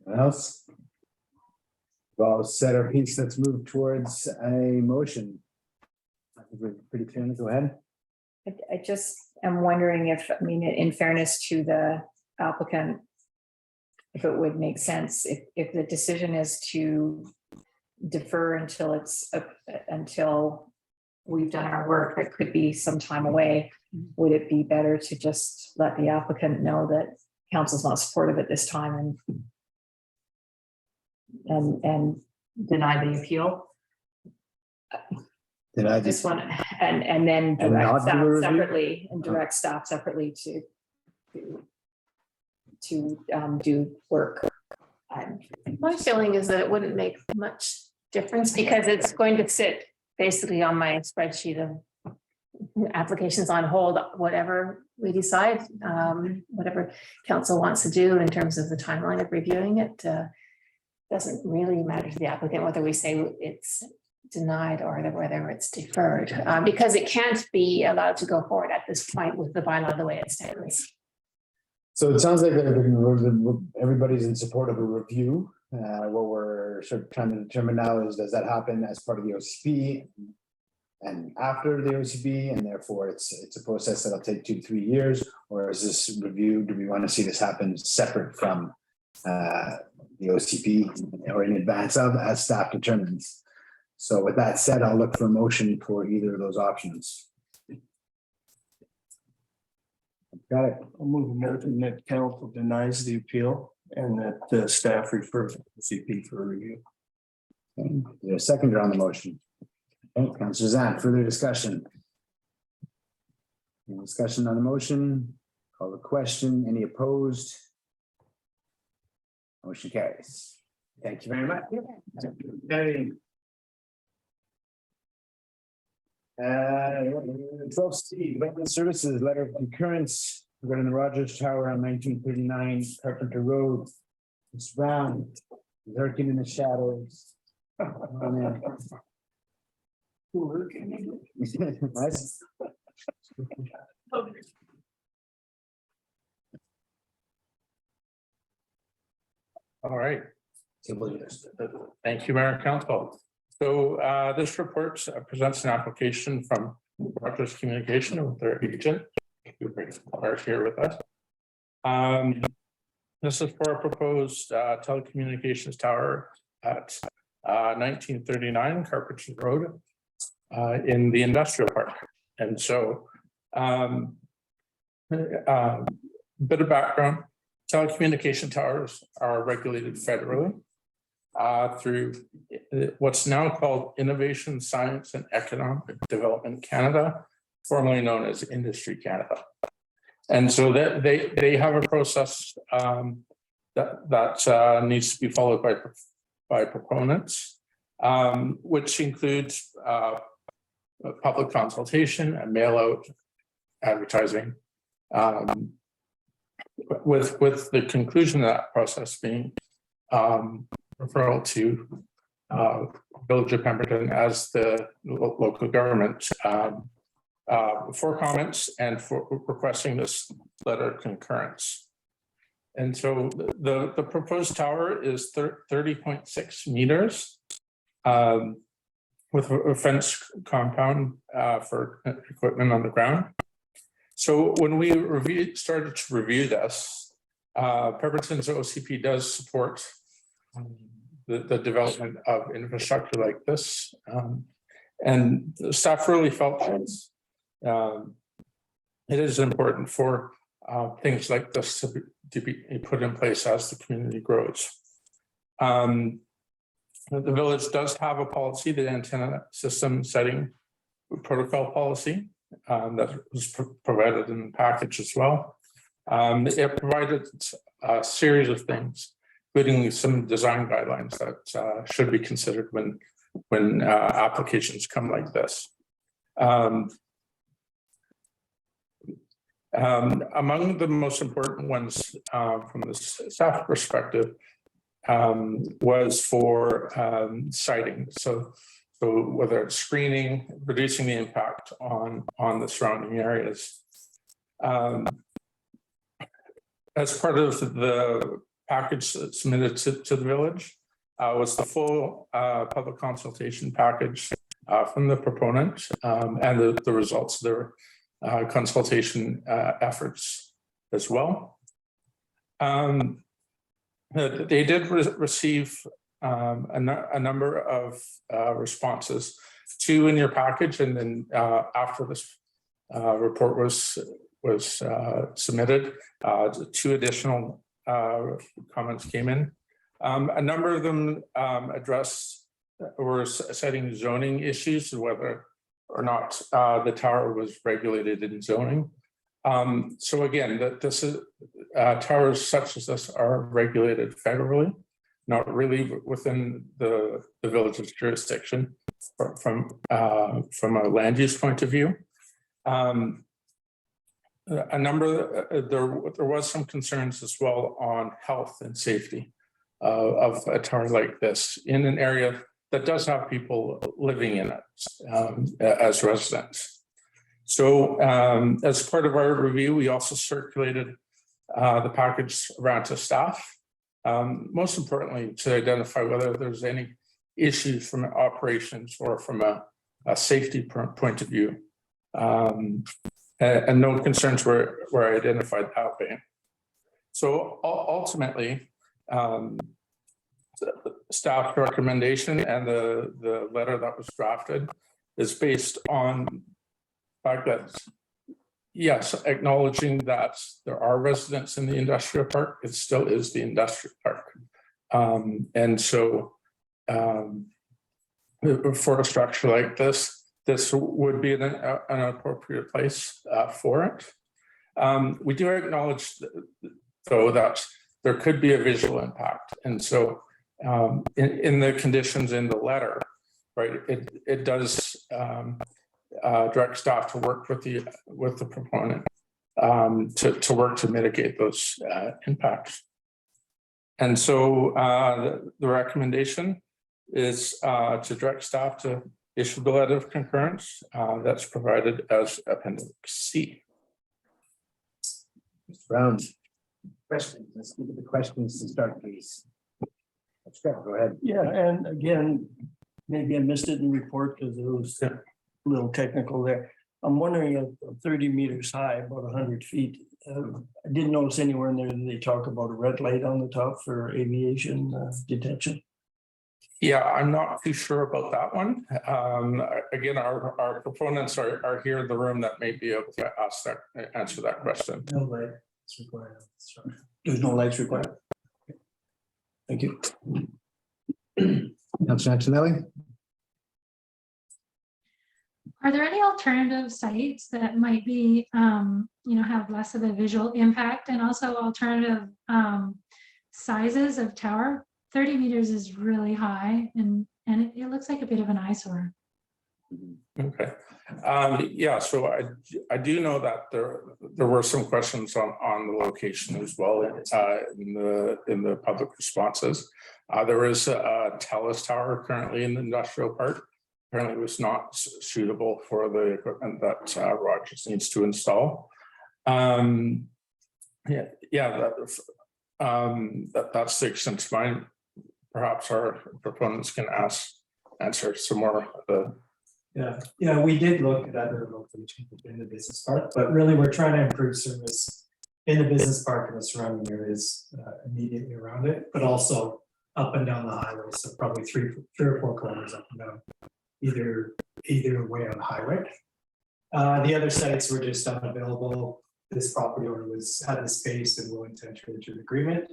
Anyone else? Well, set our piece, let's move towards a motion. I think we're pretty clear, go ahead. I just am wondering if, I mean, in fairness to the applicant, if it would make sense, if the decision is to defer until we've done our work, that could be some time away. Would it be better to just let the applicant know that council's not supportive at this time and deny the appeal? Did I This just, one, and then And direct not do a staff review? separately and direct staff separately to do work. My feeling is that it wouldn't make much difference because it's going to sit basically on my spreadsheet of applications on hold, whatever we decide, whatever council wants to do in terms of the timeline of reviewing it. Doesn't really matter to the applicant whether we say it's denied or whether it's deferred, because it can't be allowed to go forward at this point with the bylaw the way it stands. so it sounds like everybody's in support of a review. What we're sort of trying to determine now is, does that happen as part of the OCP and after the OCP, and therefore it's a process that'll take 2 to 3 years, or is this review, do we want to see this happen separate from the OCP or in advance of, as staff determines? So with that said, I'll look for a motion for either of those options. Got it. I'll move a motion that council denies the appeal and that the staff refers to the CP for review. Okay. Is there a seconder on the motion? Okay, Councillor Zant, further discussion? Any discussion on the motion? Call the question. Any opposed? Motion carries. Thank you very much. Okay. 12C, Development Services, letter of concurrence regarding the Rogers Tower on 1939 Carpenter Road. It's Brown, lurking in the shadows. Oh, man. Nice. All right. Thank you, Mayor and Council. So this report presents an application from Rogers Communication with their agent, who are here with us. This is for a proposed telecommunications tower at 1939 Carpenter Road in the industrial park. And so bit of background, telecommunication towers are regulated federally through what's now called Innovation, Science and Economic Development Canada, formerly known as Industry Canada. And so that they have a process that needs to be followed by proponents, which includes public consultation and mail out advertising, with the conclusion of that process being referral to Village of Pemberton as the local government for comments and for requesting this letter of concurrence. And so the proposed tower is 30.6 meters with a fence compound for equipment on the ground. So when we started to review this, Pemberton's OCP does support the development of infrastructure like this. And the staff really felt that it is important for things like this to be put in place as the community grows. The village does have a policy, the antenna system setting protocol policy that was provided in the package as well. It provided a series of things, including some design guidelines that should be considered when applications come like this. Among the most important ones from the staff perspective was for siting. So whether it's screening, reducing the impact on the surrounding areas. As part of the package submitted to the village was the full public consultation package from the proponent and the results of their consultation efforts as well. They did receive a number of responses, 2 in your package, and then after this report was submitted, 2 additional comments came in. A number of them addressed or citing zoning issues, whether or not the tower was regulated in zoning. So again, this is towers such as this are regulated federally, not really within the village's jurisdiction from a land use point of view. A number there was some concerns as well on health and safety of a tower like this in an area that does have people living in it as residents. So as part of our review, we also circulated the package around to staff, most importantly to identify whether there's any issues from operations or from a safety point of view. And no concerns were identified that way. So ultimately, staff recommendation and the letter that was drafted is based on the fact that, yes, acknowledging that there are residents in the industrial park, it still is the industrial park. And so for a structure like this would be an appropriate place for it. We do acknowledge, though, that there could be a visual impact. And so in the conditions in the letter, right, it does direct staff to work with the proponent to work to mitigate those impacts. And so the recommendation is to direct staff to issue the letter of concurrence that's provided as Appendix C. Mr. Brown, questions? Let's look at the questions to start, please. Let's go ahead. Yeah, and again, maybe I missed it in the report because it was a little technical there. I'm wondering if 30 meters high, about 100 feet. I didn't notice anywhere in there that they talk about a red light on the top for aviation detection. Yeah, I'm not too sure about that one. Again, our proponents are here in the room that may be able to answer that question. No light is required. There's no lights required. Thank you. Councilor Antonelli? Are there any alternative sites that might be, have less of a visual impact, and also alternative sizes of tower? 30 meters is really high, and it looks like a bit of an eyesore. Okay. Yeah, so I do know that there were some questions on the location as well in the public responses. There is a TELUS tower currently in the industrial park apparently was not suitable for the equipment that Rogers needs to install. That's the extent to mine. Perhaps our proponents can answer some more of the. Yeah, we did look at other locations within the business park, but really we're trying to improve service in the business park and the surrounding areas immediately around it, but also up and down the highway. So probably three or four kilometers up and down, either way on the highway. The other sites were just unavailable. This property owner had the space and willing to enter into an agreement.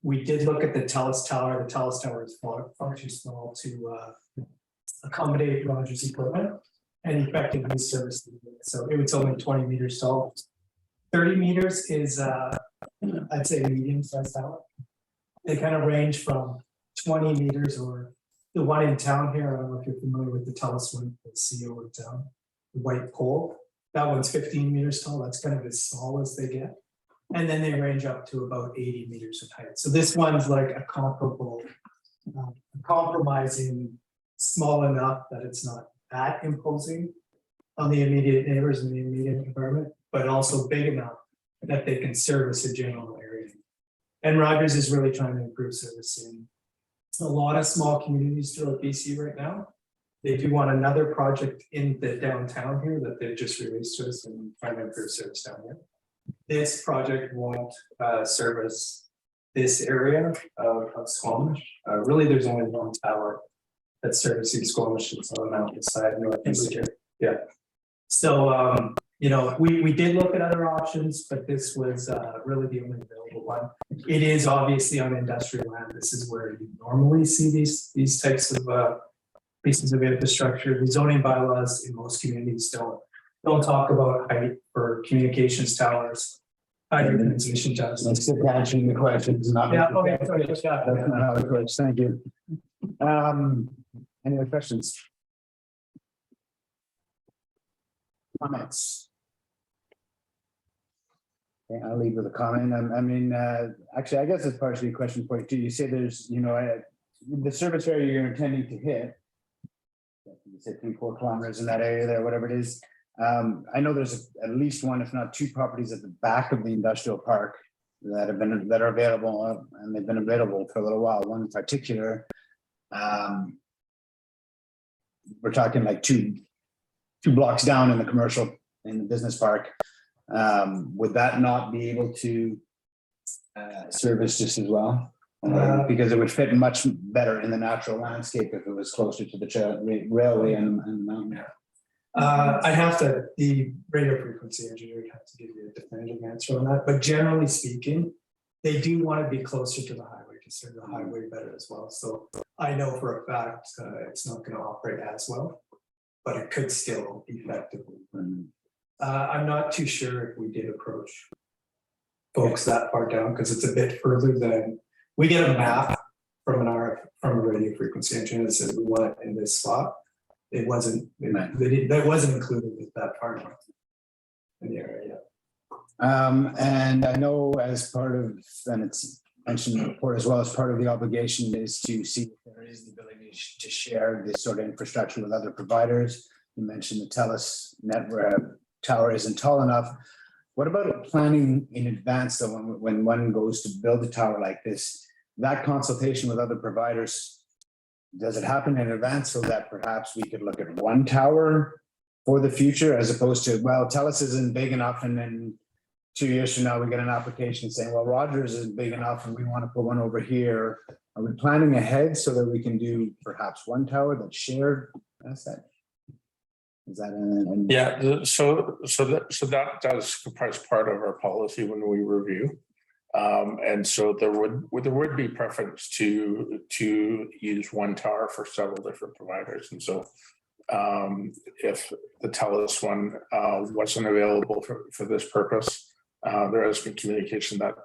We did look at the TELUS tower. The TELUS tower is far too small to accommodate Rogers equipment and effectively service. So it was only 20 meters tall. 30 meters is, I'd say, a medium-sized tower. They kind of range from 20 meters, or the one in town here. I don't know if you're familiar with the TELUS one, the CEO in town, the white pole. That one's 15 meters tall. That's kind of as small as they get. And then they range up to about 80 meters in height. So this one's like a comparable, compromising, small enough that it's not that imposing on the immediate neighbors and the immediate environment, but also big enough that they can service a general area. And Rogers is really trying to improve service in a lot of small communities throughout BC right now. They do want another project in the downtown here that they've just released to us and trying to improve service down here. This project won't service this area of Squamish. Really, there's only one tower that services Squamish. It's on the mountainside northeast here. Yeah. So, you know, we did look at other options, but this was really the only available one. It is obviously on industrial land. This is where you normally see these types of pieces of infrastructure. The zoning bylaws in most communities don't talk about height for communications towers, height or transmission towers. Let's get to answering the questions. Yeah, okay, sorry, That's not how it works. Thank you. Any other questions? Comments? Okay, I'll leave with a comment. I mean, actually, I guess it's partially a question for you too. You say there's, you know, the service area you're intending to hit. You said 3-4 kilometers in that area there, whatever it is. I know there's at least one, if not two properties at the back of the industrial park that are available, and they've been available for a little while. One in particular, we're talking like two blocks down in the business park. Would that not be able to service just as well? Because it would fit much better in the natural landscape if it was closer to the railway and the mountain. I'd have to, the radio frequency engineer would have to give you a definitive answer on that, but generally speaking, they do want to be closer to the highway to serve the highway better as well. So I know for a fact it's not going to operate as well, but it could still effectively. I'm not too sure if we did approach folks that far down, because it's a bit further than, we get a map from a radio frequency engineer that says we want it in this spot. It wasn't, that wasn't included with that far north in the area. And I know as part of, and it's mentioned in the report as well, as part of the obligation is to see if there is the ability to share this sort of infrastructure with other providers. You mentioned the TELUS network tower isn't tall enough. What about planning in advance, though, when one goes to build a tower like this? That consultation with other providers, does it happen in advance so that perhaps we could look at one tower for the future, as opposed to, well, TELUS isn't big enough, and then 2 years from now we get an application saying, well, Rogers isn't big enough and we want to put one over here? Are we planning ahead so that we can do perhaps one tower that's shared asset? Is that Yeah, so that does comprise part of our policy when we review. And so there would be preference to use one tower for several different providers. And so if the TELUS one wasn't available for this purpose, there has been communication that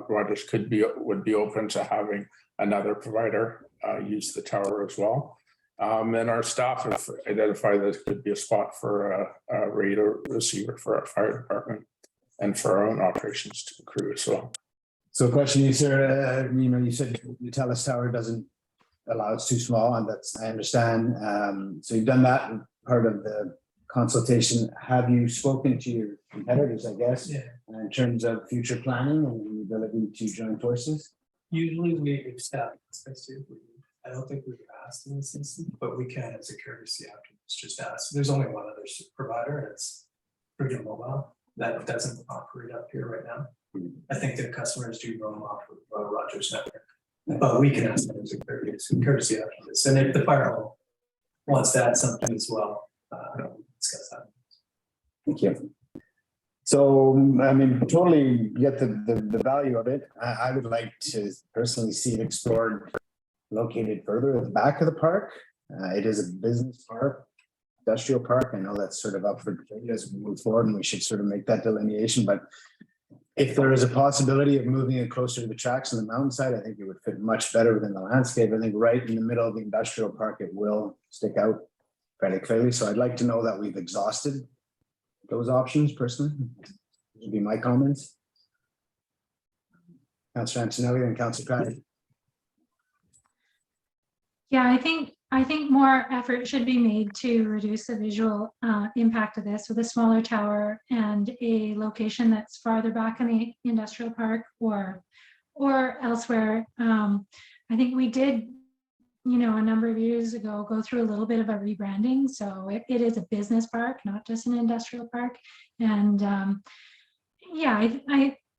Rogers would be open to having another provider use the tower as well. And our staff have identified that it could be a spot for a radio receiver for our fire department and for our own operations to crew as well. So question you, sir, you know, you said the TELUS tower doesn't allow, it's too small, and that's, I understand. So you've done that part of the consultation. Have you spoken to your competitors, I guess? Yeah. In terms of future planning and the ability to join forces? Usually we've stopped, I don't think we've asked in this instance, but we can as a courtesy afterwards, just ask. There's only one other provider, and it's Freedom Mobile, that doesn't operate up here right now. I think the customers do roam off with Rogers network, but we can ask them as a courtesy after this, and if the fire hall wants to add something as well, discuss that. Thank you. So, I mean, totally get the value of it. I would like to personally see it explored, located further at the back of the park. It is a business park, industrial park. I know that's sort of up for debate as we move forward, and we should sort of make that delineation. But if there is a possibility of moving it closer to the tracks on the mountainside, I think it would fit much better within the landscape. I think right in the middle of the industrial park, it will stick out fairly clearly. So I'd like to know that we've exhausted those options personally. Those would be my comments. Councillor Antonelli and Councillor Craddock. Yeah, I think more effort should be made to reduce the visual impact of this with a smaller tower and a location that's farther back in the industrial park or elsewhere. I think we did, a number of years ago, go through a little bit of a rebranding. So it is a business park, not just an industrial park. And yeah,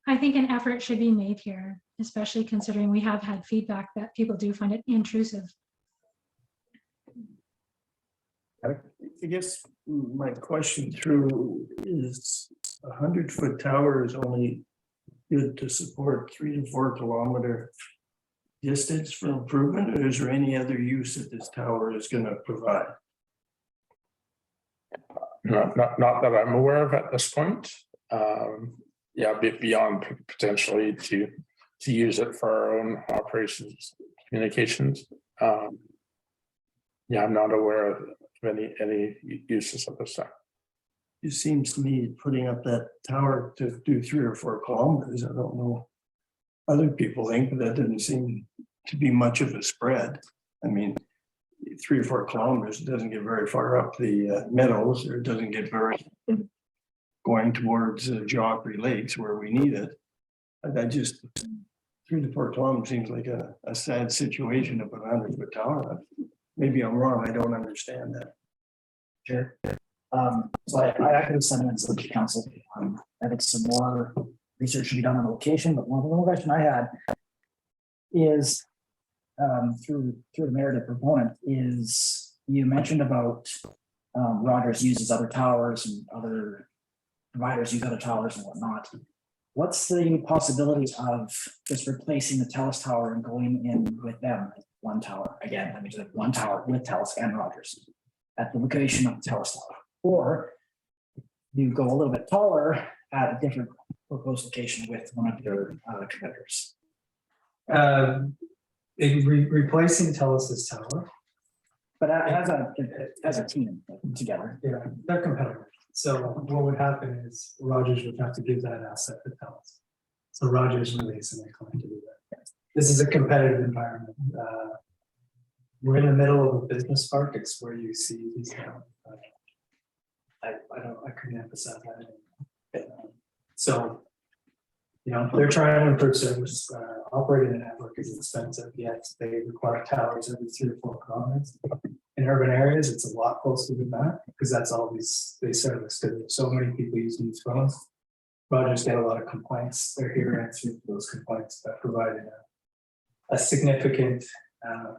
I think an effort should be made here, especially considering we have had feedback that people do find it intrusive. I guess my question through is 100-foot tower is only good to support 3 to 4 kilometer distance for improvement, or is there any other use that this tower is going to provide? Not that I'm aware of at this point. Yeah, beyond potentially to use it for our own operations, communications. Yeah, I'm not aware of any uses of this stuff. It seems to me putting up that tower to do 3 or 4 kilometers, I don't know. Other people think, but that doesn't seem to be much of a spread. I mean, 3 or 4 kilometers, it doesn't get very far up the meadows, or it doesn't get very going towards Joffrey Lakes where we need it. And I just 3 to 4 kilometers seems like a sad situation to put a 100-foot tower up. Maybe I'm wrong. I don't understand that. Sure. So I echo the sentiments of the council. I think some more research should be done on the location, but one question I had is through the mayor, the proponent, is you mentioned about Rogers uses other towers and other providers use other towers and whatnot. What's the possibility of just replacing the TELUS tower and going in with them, one tower? Again, I mean, just one tower with TELUS and Rogers at the location of the TELUS tower. Or you go a little bit taller at a different proposed location with one of your competitors. Replacing TELUS's tower. But as a team together. Yeah, they're competitive. So what would happen is Rogers would have to give that asset to TELUS. So Rogers really isn't inclined to do that. This is a competitive environment. We're in the middle of a business park. It's where you see these. I couldn't emphasize that. So, they're trying to improve service. Operating a network is expensive, yet they require towers every 3 or 4 kilometers. In urban areas, it's a lot closer than that because that's all they service. Because there's so many people using these phones. Rogers get a lot of complaints. They're here answering those complaints by providing a significant,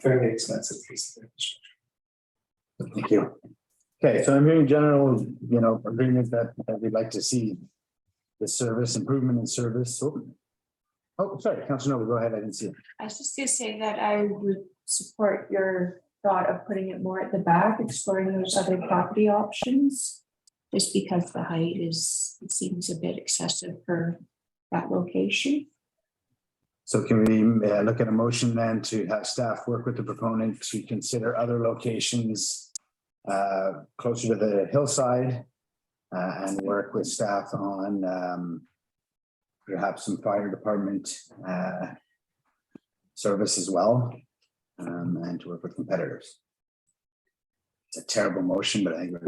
fairly expensive piece of infrastructure. Thank you. Okay, so I'm hearing general, agreement that we'd like to see the service, improvement in service. Oh, sorry, Councilor Noble, go ahead. I didn't see it. I was just gonna say that I would support your thought of putting it more at the back, exploring those other property options. Just because the height it seems a bit excessive for that location. So can we look at a motion then to have staff work with the proponent to consider other locations closer to the hillside and work with staff on perhaps some fire department service as well. and to work with competitors. It's a terrible motion, but I think.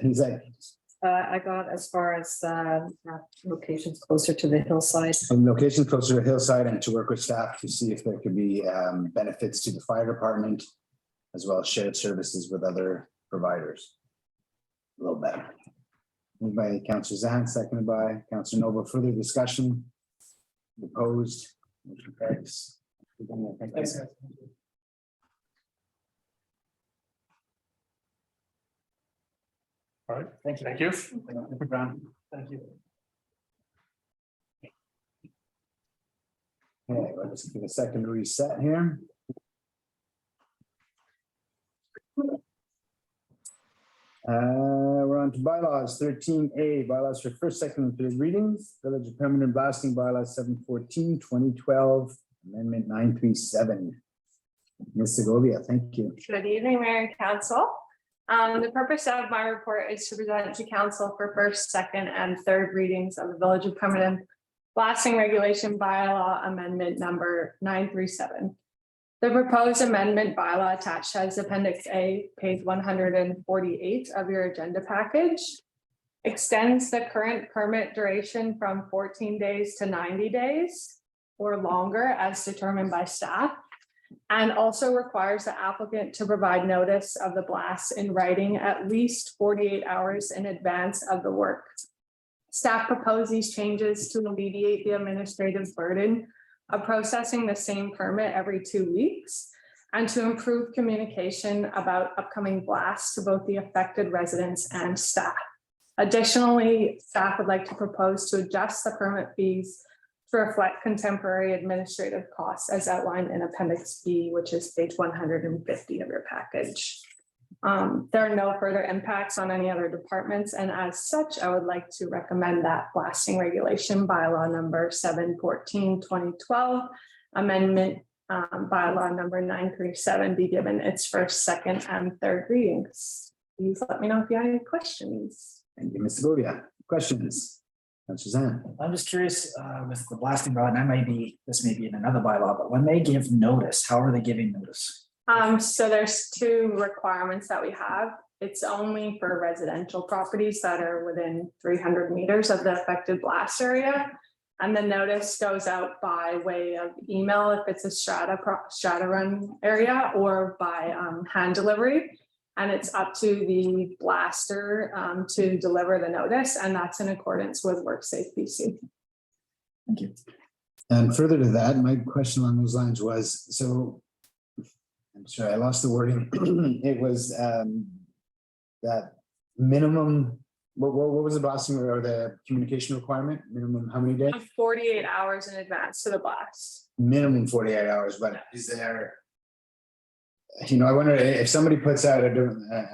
He's like, I got as far as locations closer to the hillside. some location closer to Hillside and to work with staff to see if there could be benefits to the fire department as well as shared services with other providers. A little better. Moved by Councillor Zahn, seconded by Councillor Noble. Further discussion? Opposed? Motion carries. All right, Thank you. thank you. Thank you. Okay, let's give a second to reset here. We're on to bylaws 13A, bylaws for first, second, and third readings. Village of Permanent Blasting bylaws 714-2012, amendment 937. Ms. Segovia, thank you. Good evening, Mayor and Council. The purpose of my report is to present to council for first, second, and third readings of the Village of Permanent Blasting Regulation Bylaw Amendment number 937. The proposed amendment bylaw attached as Appendix A, page 148 of your agenda package, extends the current permit duration from 14 days to 90 days or longer as determined by staff, and also requires the applicant to provide notice of the blast in writing at least 48 hours in advance of the work. Staff propose these changes to alleviate the administrative burden of processing the same permit every 2 weeks and to improve communication about upcoming blasts to both the affected residents and staff. Additionally, staff would like to propose to adjust the permit fees to reflect contemporary administrative costs as outlined in Appendix B, which is page 150 of your package. There are no further impacts on any other departments, and as such, I would like to recommend that blasting regulation bylaw number 714-2012 amendment bylaw number 937 be given its first, second, and third readings. Please let me know if you have any questions. Thank you, Ms. Segovia. Questions? Councillor Zahn. I'm just curious with the blasting bylaw, and this may be in another bylaw, but when they give notice, how are they giving notice? So there's two requirements that we have. It's only for residential properties that are within 300 meters of the affected blast area. And the notice goes out by way of email if it's a strata run area, or by hand delivery. And it's up to the blaster to deliver the notice, and that's in accordance with WorkSafe BC. Thank you. And further to that, my question along those lines was, so I'm sorry, I lost the wording. It was that minimum, what was the blasting or the communication requirement? Minimum, how many days? 48 hours in advance to the blast. Minimum 48 hours, but is there, I wonder if somebody puts out a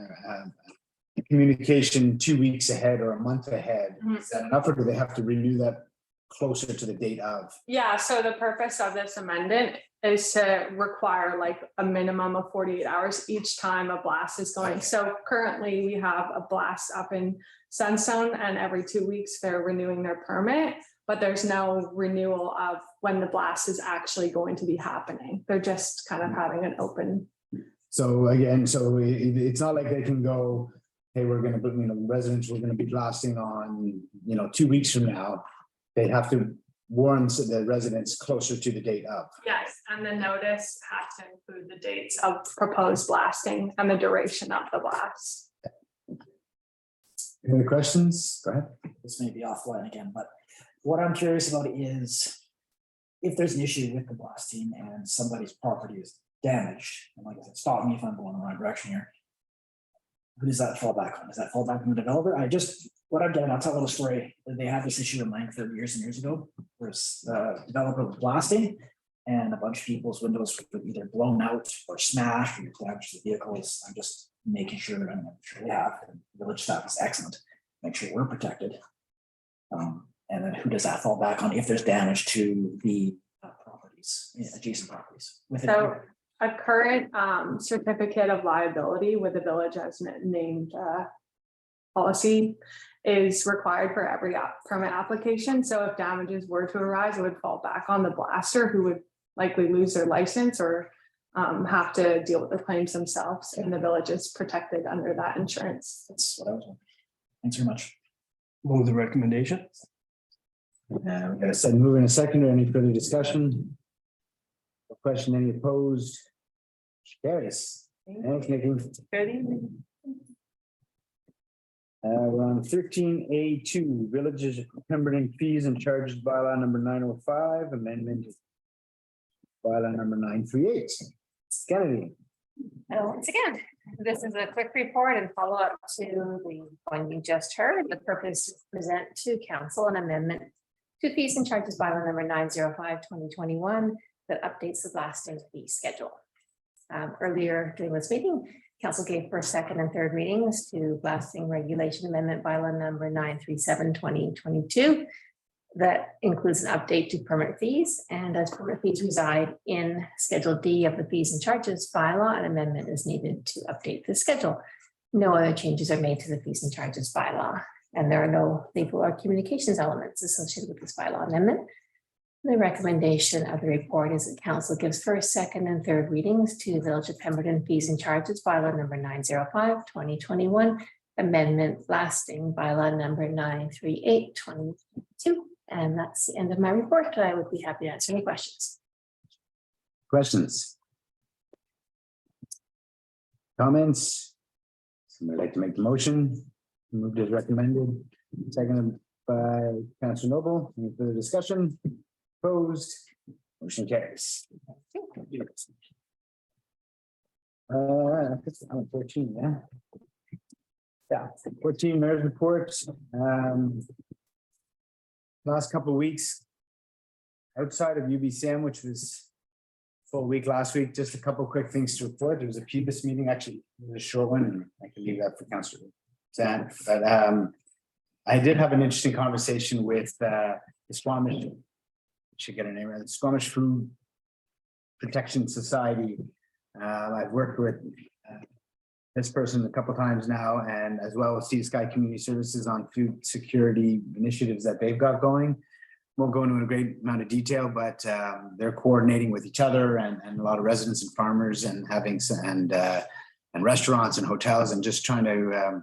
communication 2 weeks ahead or a month ahead, is that enough, or do they have to renew that closer to the date of? Yeah, so the purpose of this amendment is to require like a minimum of 48 hours each time a blast is going. So currently we have a blast up in Sunstone, and every 2 weeks they're renewing their permit, but there's no renewal of when the blast is actually going to be happening. They're just kind of having an open. So again, it's not like they can go, hey, we're going to, residents, we're going to be blasting on, 2 weeks from now. They have to warn the residents closer to the date of. Yes, and the notice has to include the dates of proposed blasting and the duration of the blast. Any questions? Go ahead. This may be offline again, but what I'm curious about is if there's an issue with the blasting and somebody's property is damaged, and like I said, stop me if I'm going the wrong direction here. Who does that fall back on? Does that fall back on the developer? What I'm getting, I'll tell a little story. They had this issue in Langford years and years ago, where the developer was blasting and a bunch of people's windows were either blown out or smashed or damaged the vehicles. I'm just making sure, I'm sure we have, the village staff is excellent, make sure we're protected. And then who does that fall back on if there's damage to the properties, adjacent properties? So a current certificate of liability with the village as named policy is required for every permit application. So if damages were to arise, it would fall back on the blaster, who would likely lose their license or have to deal with the claims themselves, and the village is protected under that insurance. That's what I was. Thanks very much. Move the recommendation. We got a second, moving a second, or any further discussion? No question, any opposed? Carries. Thanks, Nikki. We're on 13A2, Villages of Pemberton fees and charges bylaw number 905, amendment. Bylaw number 938. Kennedy. Hello, once again, this is a quick report and follow-up to the one you just heard. The purpose is to present to council an amendment to fees and charges bylaw number 905/2021 that updates the blasting fee schedule. Earlier during this meeting, council gave first, second, and third readings to blasting regulation amendment bylaw number 937/2022. That includes an update to permit fees, and as permit fees reside in Schedule D of the fees and charges bylaw, an amendment is needed to update the schedule. No other changes are made to the fees and charges bylaw, and there are no legal or communications elements associated with this bylaw amendment. The recommendation of the report is that council gives first, second, and third readings to Village of Pemberton fees and charges bylaw number 905/2021, amendment blasting bylaw number 938/2022. And that's the end of my report. I would be happy to answer any questions. Questions? Comments? Somebody like to make the motion? Moved as recommended, seconded by Councilor Noble. Any further discussion? Opposed? Motion carries. That's on 14, yeah. Yeah, 14 mayor's reports. Last couple of weeks, outside of UBCM, which was full week last week, just a couple of quick things to report. There was a PBIS meeting, actually, it was a short one, and I can leave that for Councilor Zan. But I did have an interesting conversation with the Squamish, should get a name right, the Squamish Food Protection Society. I've worked with this person a couple times now, and as well as Sea Sky Community Services on food security initiatives that they've got going. Won't go into a great amount of detail, but they're coordinating with each other and a lot of residents and farmers and having and restaurants and hotels, and just trying to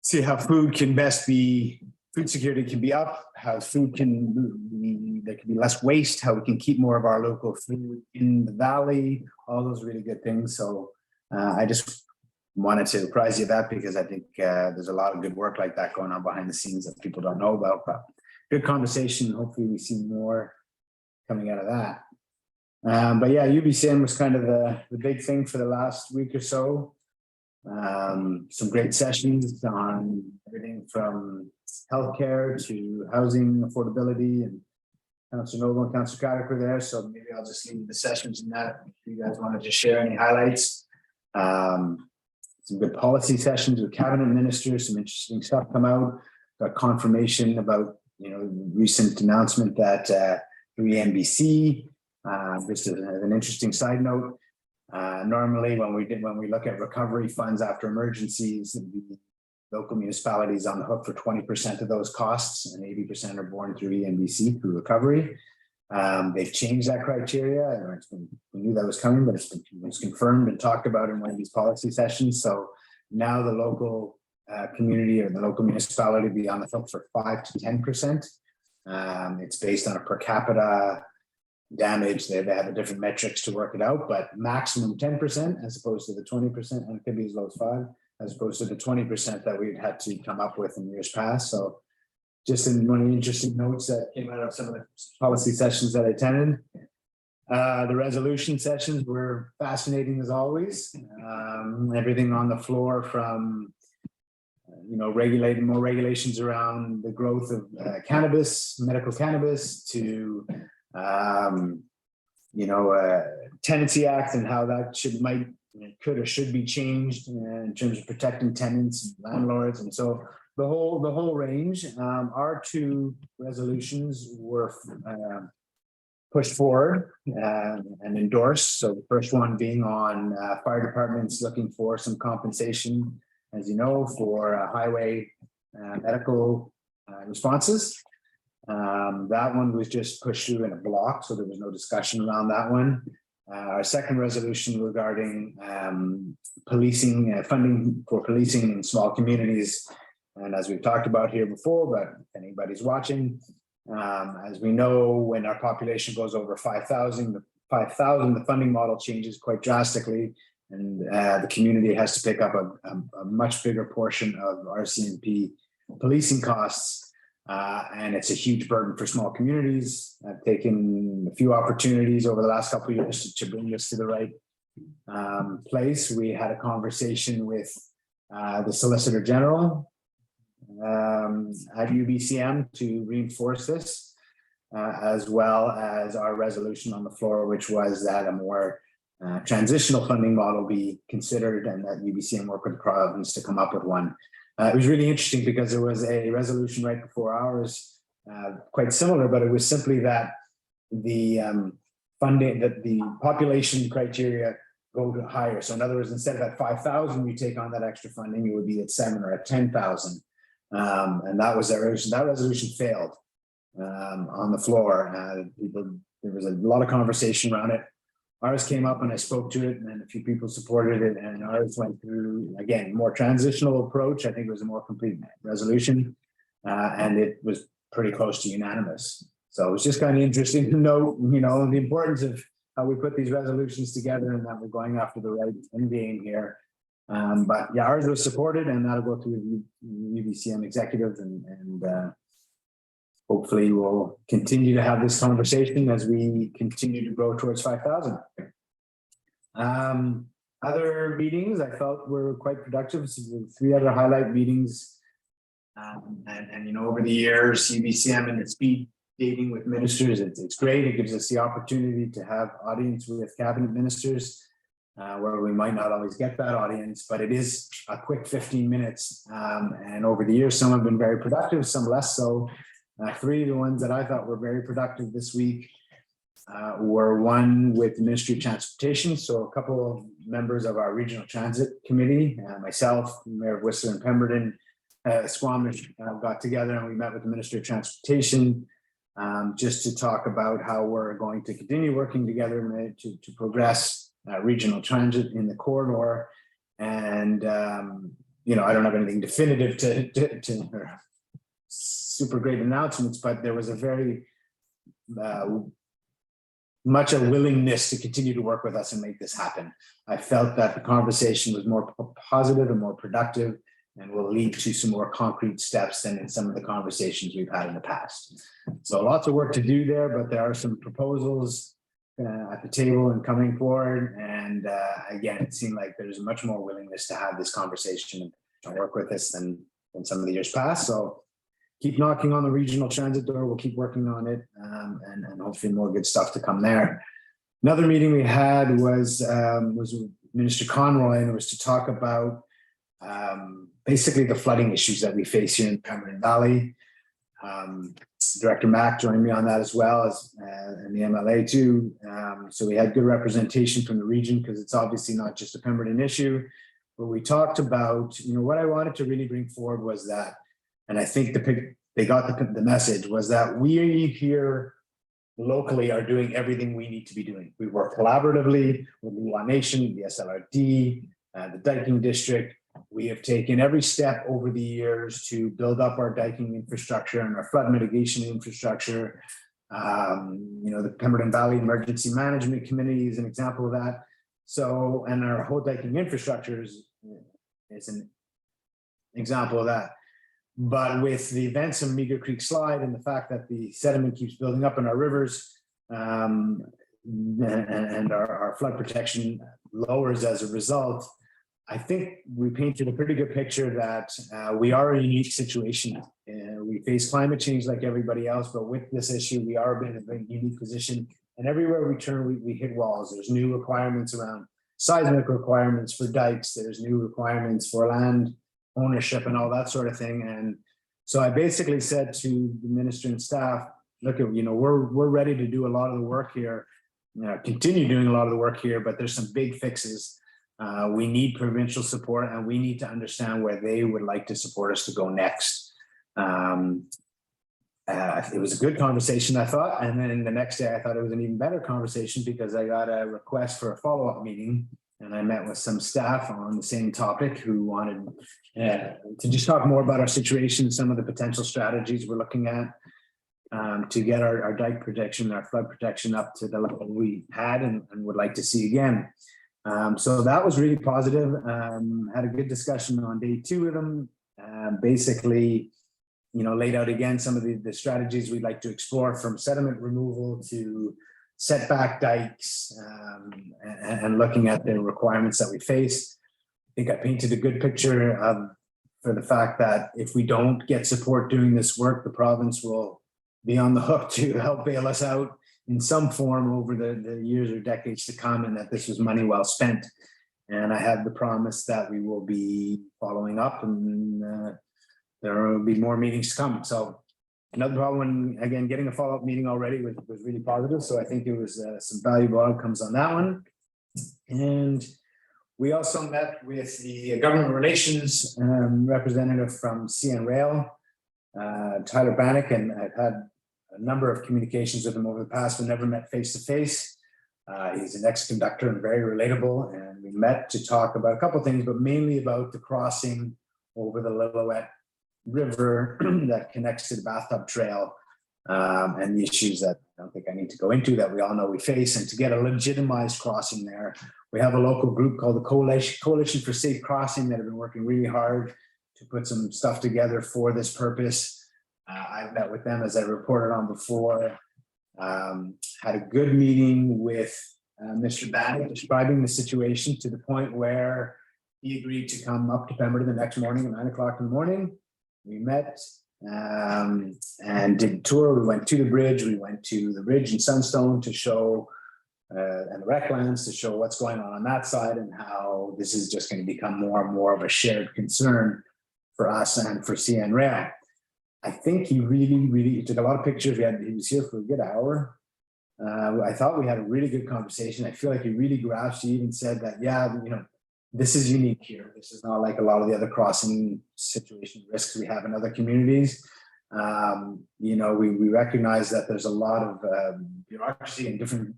see how food can best be, food security can be up, how food can be, there can be less waste, how we can keep more of our local food in the valley, all those really good things. So I just wanted to apprise you of that, because I think there's a lot of good work like that going on behind the scenes that people don't know about. But good conversation. Hopefully we see more coming out of that. But yeah, UBCM was kind of the big thing for the last week or so. Some great sessions on everything from healthcare to housing affordability, and Councilor Noble and Councilor Craddock were there. So maybe I'll just leave the sessions in that. If you guys want to just share any highlights. Some good policy sessions with cabinet ministers, some interesting stuff come out. Got confirmation about, recent announcement that 3NBC, just as an interesting side note. Normally when we look at recovery funds after emergencies, the local municipalities on the hook for 20% of those costs, and 80% are borne through ENBC through recovery. They've changed that criteria. We knew that was coming, but it was confirmed and talked about in one of these policy sessions. So now the local community or the local municipality be on the hook for 5 to 10%. It's based on a per capita damage. They have a different metrics to work it out, but maximum 10% as opposed to the 20%, and it could be as low as 5, as opposed to the 20% that we've had to come up with in years past. So just in one of the interesting notes that came out of some of the policy sessions that I attended. The resolution sessions were fascinating as always. Everything on the floor from, regulating more regulations around the growth of cannabis, medical cannabis, to, Tenancy Act and how that could or should be changed in terms of protecting tenants, and landlords, and so the whole range. Our two resolutions were pushed forward and endorsed. So the first one being on fire departments looking for some compensation as you know, for highway medical responses. That one was just pushed through in a block, so there was no discussion around that one. Our second resolution regarding policing, funding for policing in small communities. And as we've talked about here before, but if anybody's watching, as we know, when our population goes over 5,000, the funding model changes quite drastically. And the community has to pick up a much bigger portion of RCMP policing costs. And it's a huge burden for small communities. I've taken a few opportunities over the last couple of years to bring this to the right place. We had a conversation with the Solicitor General at UBCM to reinforce this, as well as our resolution on the floor, which was that a more transitional funding model be considered and that UBCM work with the province to come up with one. It was really interesting because there was a resolution right before ours, quite similar, but it was simply that the funding, that the population criteria go to higher. So in other words, instead of at 5,000, you take on that extra funding, you would be at 7 or at 10,000. And that was that resolution failed on the floor. There was a lot of conversation around it. Ours came up and I spoke to it, and then a few people supported it, and ours went through, again, more transitional approach. I think it was a more complete resolution, and it was pretty close to unanimous. So it was just kind of interesting to note, you know, the importance of how we put these resolutions together and that we're going after the right end game here. But yeah, ours was supported, and that'll go through UBCM executives, and hopefully we'll continue to have this conversation as we continue to grow towards 5,000. Other meetings I felt were quite productive. So the 3 other highlight meetings, and you know, over the years, UBCM and its speed dating with ministers, it's great. It gives us the opportunity to have audience with cabinet ministers, where we might not always get that audience, but it is a quick 15 minutes. And over the years, some have been very productive, some less so. 3 of the ones that I thought were very productive this week were one with the Ministry of Transportation. So a couple of members of our Regional Transit Committee, myself, Mayor of Whistler and Pemberton, Squamish, got together and we met with the Ministry of Transportation just to talk about how we're going to continue working together to progress regional transit in the corridor. And, you know, I don't have anything definitive to super great announcements, but there was a very much a willingness to continue to work with us and make this happen. I felt that the conversation was more positive and more productive and will lead to some more concrete steps than in some of the conversations we've had in the past. So lots of work to do there, but there are some proposals at the table and coming forward. And again, it seemed like there's much more willingness to have this conversation and work with us than some of the years past. So keep knocking on the regional transit door. We'll keep working on it, and hopefully more good stuff to come there. Another meeting we had was with Minister Conroy, and it was to talk about basically the flooding issues that we face here in Pemberton Valley. Director Mack joined me on that as well as and the MLA too. So we had good representation from the region because it's obviously not just a Pemberton issue. But we talked about, you know, what I wanted to really bring forward was that, and I think they got the message, was that we here locally are doing everything we need to be doing. We work collaboratively with Luwa Nation, the SLRD, the Diking District. We have taken every step over the years to build up our diking infrastructure and our flood mitigation infrastructure. You know, the Pemberton Valley Emergency Management Committee is an example of that. So, and our whole diking infrastructure is an example of that. But with the events of Meager Creek Slide and the fact that the sediment keeps building up in our rivers, and our flood protection lowers as a result, I think we painted a pretty good picture that we are in a unique situation. We face climate change like everybody else, but with this issue, we are in a very unique position. And everywhere we turn, we hit walls. There's new requirements around seismic requirements for dikes. There's new requirements for land ownership and all that sort of thing. And so I basically said to the minister and staff, look, you know, we're ready to do a lot of the work here, you know, continue doing a lot of the work here, but there's some big fixes We need provincial support and we need to understand where they would like to support us to go next. It was a good conversation, I thought, and then the next day I thought it was an even better conversation because I got a request for a follow-up meeting. And I met with some staff on the same topic who wanted to just talk more about our situation, some of the potential strategies we're looking at to get our dike protection, our flood protection up to the level we had and would like to see again. So that was really positive. Had a good discussion on day 2 with them. Basically, laid out again some of the strategies we'd like to explore, from sediment removal to setback dikes, and looking at the requirements that we face. I think I painted a good picture for the fact that if we don't get support doing this work, the province will be on the hook to help bail us out in some form over the years or decades to come, and that this was money well spent. And I have the promise that we will be following up, and there will be more meetings to come. So another problem, again, getting a follow-up meeting already was really positive. So I think it was some valuable outcomes on that one. And we also met with the government relations representative from CN Rail, Tyler Bannock, and I've had a number of communications with him over the past, but never met face to face. He's an ex-conductor and very relatable. And we met to talk about a couple of things, but mainly about the crossing over the Lillooet River that connects to the Bathtub Trail, and the issues that I don't think I need to go into that we all know we face. And to get a legitimized crossing there, we have a local group called the Coalition for Safe Crossing that have been working really hard to put some stuff together for this purpose. I've met with them, as I reported on before. Had a good meeting with Mr. Bannock, describing the situation to the point where he agreed to come up to Pemberton the next morning at 9 o'clock in the morning. We met and did a tour. We went to the bridge. We went to the bridge in Sunstone to show, and the rec lands to show what's going on that side and how this is just going to become more and more of a shared concern for us and for CN Rail. I think he he took a lot of pictures. He was here for a good hour. I thought we had a really good conversation. I feel like he really grasped. He even said that, yeah, this is unique here. This is not like a lot of the other crossing situation risks we have in other communities. We recognize that there's a lot of bureaucracy and different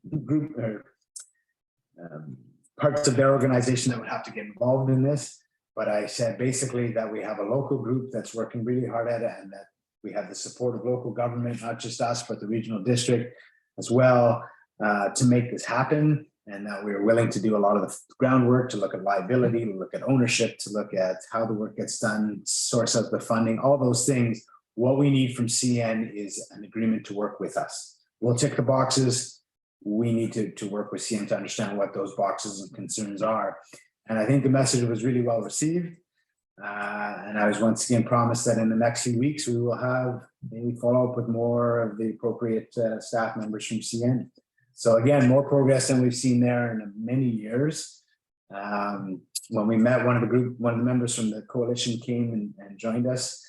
parts of their organization that would have to get involved in this. But I said basically that we have a local group that's working really hard at it, and that we have the support of local government, not just us, but the regional district as well, to make this happen. And that we're willing to do a lot of the groundwork, to look at liability, to look at ownership, to look at how the work gets done, source of the funding, all those things. What we need from CN is an agreement to work with us. We'll tick the boxes. We need to work with CN to understand what those boxes and concerns are. And I think the message was really well received. And I was once again promised that in the next few weeks, we will have maybe follow up with more of the appropriate staff members from CN. So again, more progress than we've seen there in many years. When we met, one of the members from the coalition came and joined us.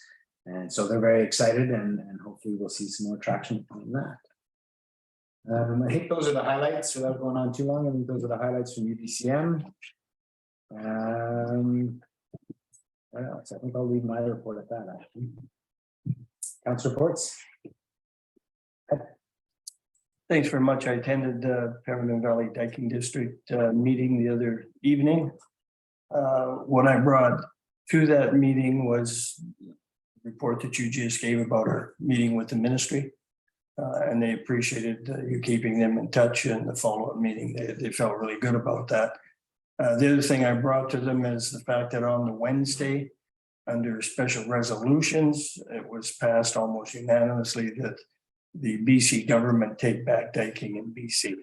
And so they're very excited, and hopefully we'll see some more traction on that. I think those are the highlights without going on too long. I think those are the highlights from UBCM. What else? I think I'll leave my report at that. Actually. Council reports. Thanks very much. I attended the Pemberton Valley Diking District meeting the other evening. What I brought to that meeting was the report that you just gave about our meeting with the ministry. And they appreciated you keeping them in touch in the follow-up meeting. They felt really good about that. The other thing I brought to them is the fact that on the Wednesday, under special resolutions, it was passed almost unanimously that the BC government take back diking in BC.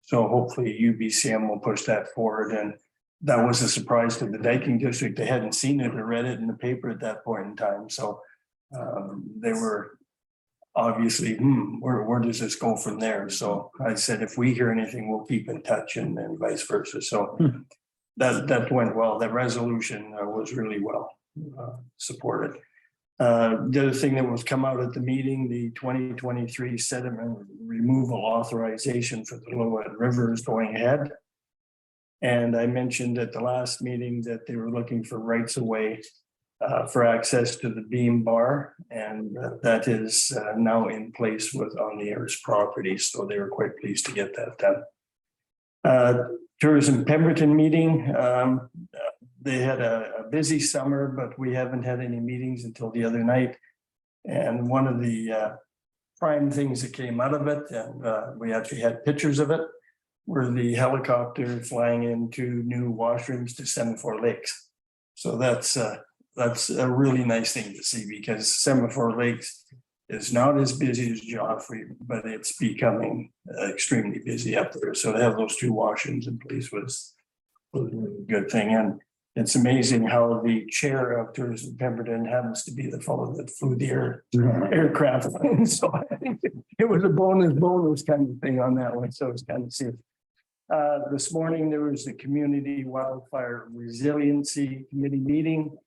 So hopefully UBCM will push that forward. And that was a surprise to the diking district. They hadn't seen it or read it in the paper at that point in time. So they were obviously, where does this go from there? So I said, if we hear anything, we'll keep in touch, and then vice versa. So that went well. That resolution was really well supported. The other thing that was come out at the meeting, the 2023 sediment removal authorization for the Lillooet River is going ahead. And I mentioned at the last meeting that they were looking for rights of way for access to the Beam Bar, and that is now in place with on the heirs property, so they were quite pleased to get that done. Tourism Pemberton meeting, they had a busy summer, but we haven't had any meetings until the other night. And one of the prime things that came out of it, and we actually had pictures of it, were the helicopter flying into new washrooms to Semaphore Lakes. So that's a really nice thing to see, because Semaphore Lakes is not as busy as Joffrey, but it's becoming extremely busy up there. So to have those two washrooms in place was a really good thing. And it's amazing how the chair of Tourism Pemberton happens to be the fellow that flew the aircraft. So I think it was a bonus kind of thing on that one. So it's kind of safe. This morning, there was a Community Wildfire Resiliency Committee meeting.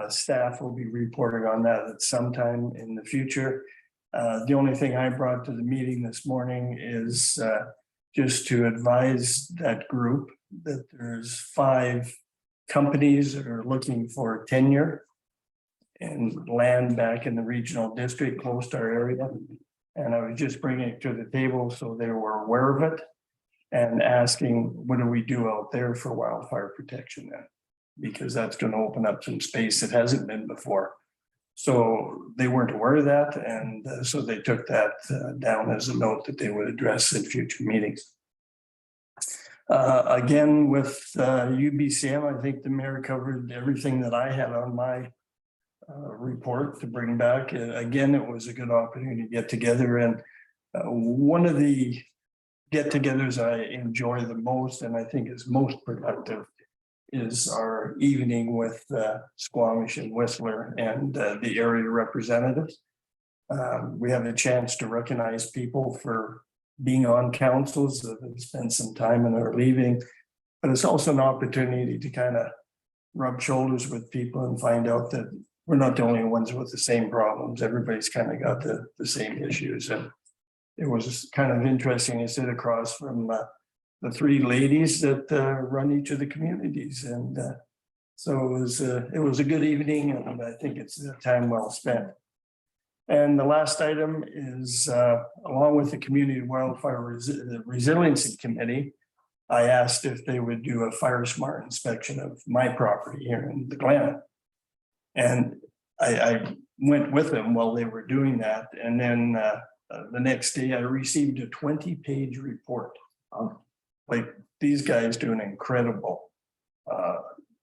Staff will be reporting on that at some time in the future. The only thing I brought to the meeting this morning is just to advise that group that there's 5 companies that are looking for tenure and land back in the regional district close to our area. And I was just bringing it to the table so they were aware of it and asking, what do we do out there for wildfire protection then? Because that's going to open up some space that hasn't been before. So they weren't aware of that. And so they took that down as a note that they would address in future meetings. Again, with UBCM, I think the mayor covered everything that I had on my report to bring back. Again, it was a good opportunity to get together. And one of the get-togethers I enjoy the most, and I think is most productive, is our evening with Squamish and Whistler and the area representatives. We have a chance to recognize people for being on councils that have spent some time and are leaving, but it's also an opportunity to kind of rub shoulders with people and find out that we're not the only ones with the same problems. Everybody's kind of got the same issues. And it was kind of interesting to sit across from the 3 ladies that run each of the communities. And so it was a good evening, and I think it's a time well spent. And the last item is, along with the Community Wildfire Resiliency Committee, I asked if they would do a fire smart inspection of my property here in the Glen. And I went with them while they were doing that. And then the next day I received a 20-page report. Like, these guys do an incredible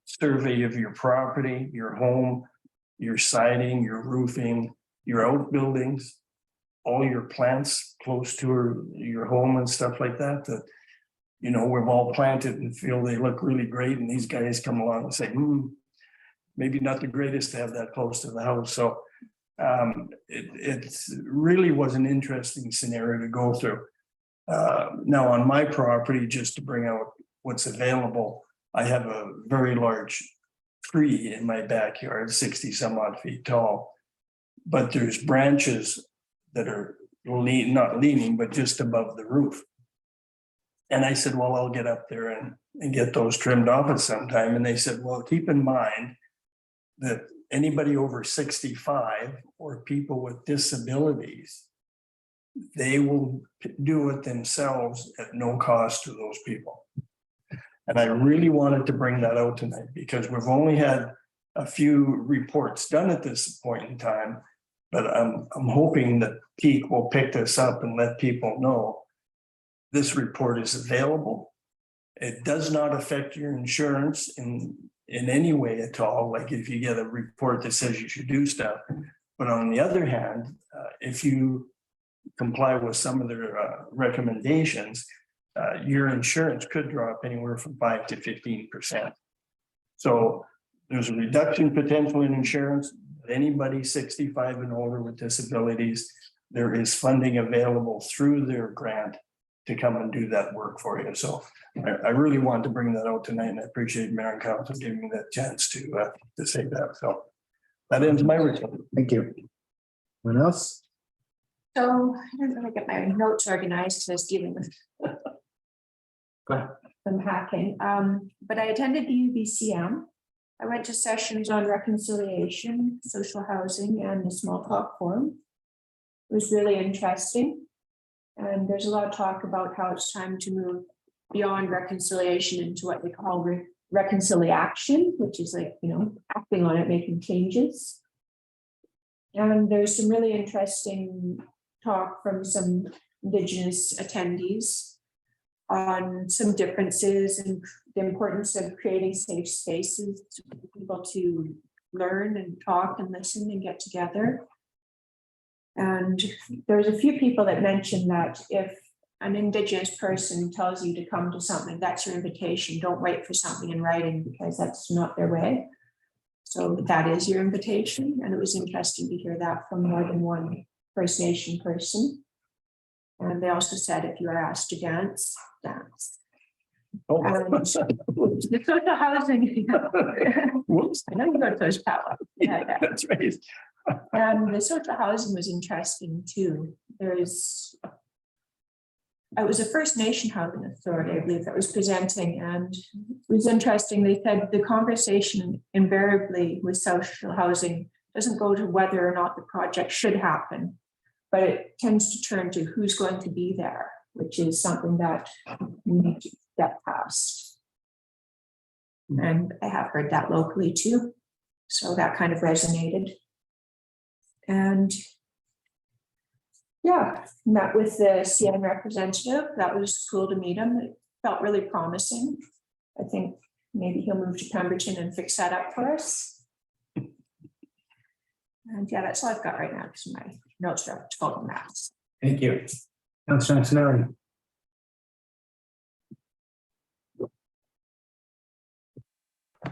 survey of your property, your home, your siding, your roofing, your outbuildings, all your plants close to your home and stuff like that, that, you know, we've all planted and feel they look really great. And these guys come along and say, maybe not the greatest to have that close to the house. So it really was an interesting scenario to go through. Now on my property, just to bring out what's available, I have a very large tree in my backyard, 60 some odd feet tall. But there's branches that are not leaning, but just above the roof. And I said, well, I'll get up there and get those trimmed off at some time. And they said, well, keep in mind that anybody over 65 or people with disabilities, they will do it themselves at no cost to those people. And I really wanted to bring that out tonight, because we've only had a few reports done at this point in time. But I'm hoping that Peak will pick this up and let people know this report is available. It does not affect your insurance in any way at all. Like if you get a report that says you should do stuff. But on the other hand, if you comply with some of their recommendations, your insurance could drop anywhere from 5 to 15%. So there's a reduction potential in insurance. Anybody 65 and older with disabilities, there is funding available through their grant to come and do that work for you. So I really want to bring that out tonight, and I appreciate Mayor and Council giving me that chance to say that. So that ends my report. Thank you. Anyone else? So I don't really get my notes organized, so I was dealing with. Go ahead. from hacking. But I attended the UBCM. I went to sessions on reconciliation, social housing, and the small talk forum. It was really interesting. And there's a lot of talk about how it's time to move beyond reconciliation into what they call reconciliation, which is like, you know, acting on it, making changes. And there's some really interesting talk from some Indigenous attendees on some differences and the importance of creating safe spaces for people to learn and talk and listen and get together. And there's a few people that mentioned that if an Indigenous person tells you to come to something, that's your invitation. Don't wait for something in writing because that's not their way. So that is your invitation. And it was interesting to hear that from more than one First Nation person. And they also said, if you are asked to dance, dance. Oh, The social housing. whoops. I know you go to Coast Power. Yeah. That's right. And the social housing was interesting too. It was a First Nation Housing Authority, I believe, that was presenting, and it was interesting. They said the conversation invariably with social housing doesn't go to whether or not the project should happen, but it tends to turn to who's going to be there, which is something that we need to get past. And I have heard that locally too. So that kind of resonated. And yeah, met with the CN representative. That was cool to meet him. It felt really promising. I think maybe he'll move to Pemberton and fix that up for us. And yeah, that's all I've got right now because my notes are total maths. Thank you. Councilor Antonelli.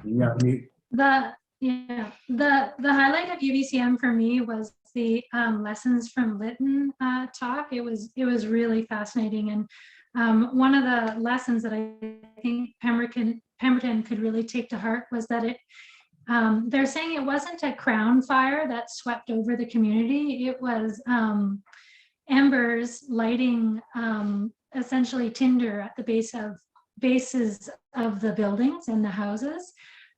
You got mute. The highlight of UBCM for me was the lessons from Lytton talk. It was really fascinating, and one of the lessons that I think Pemberton could really take to heart was that they're saying it wasn't a crown fire that swept over the community. It was embers lighting essentially tinder at the bases of the buildings and the houses.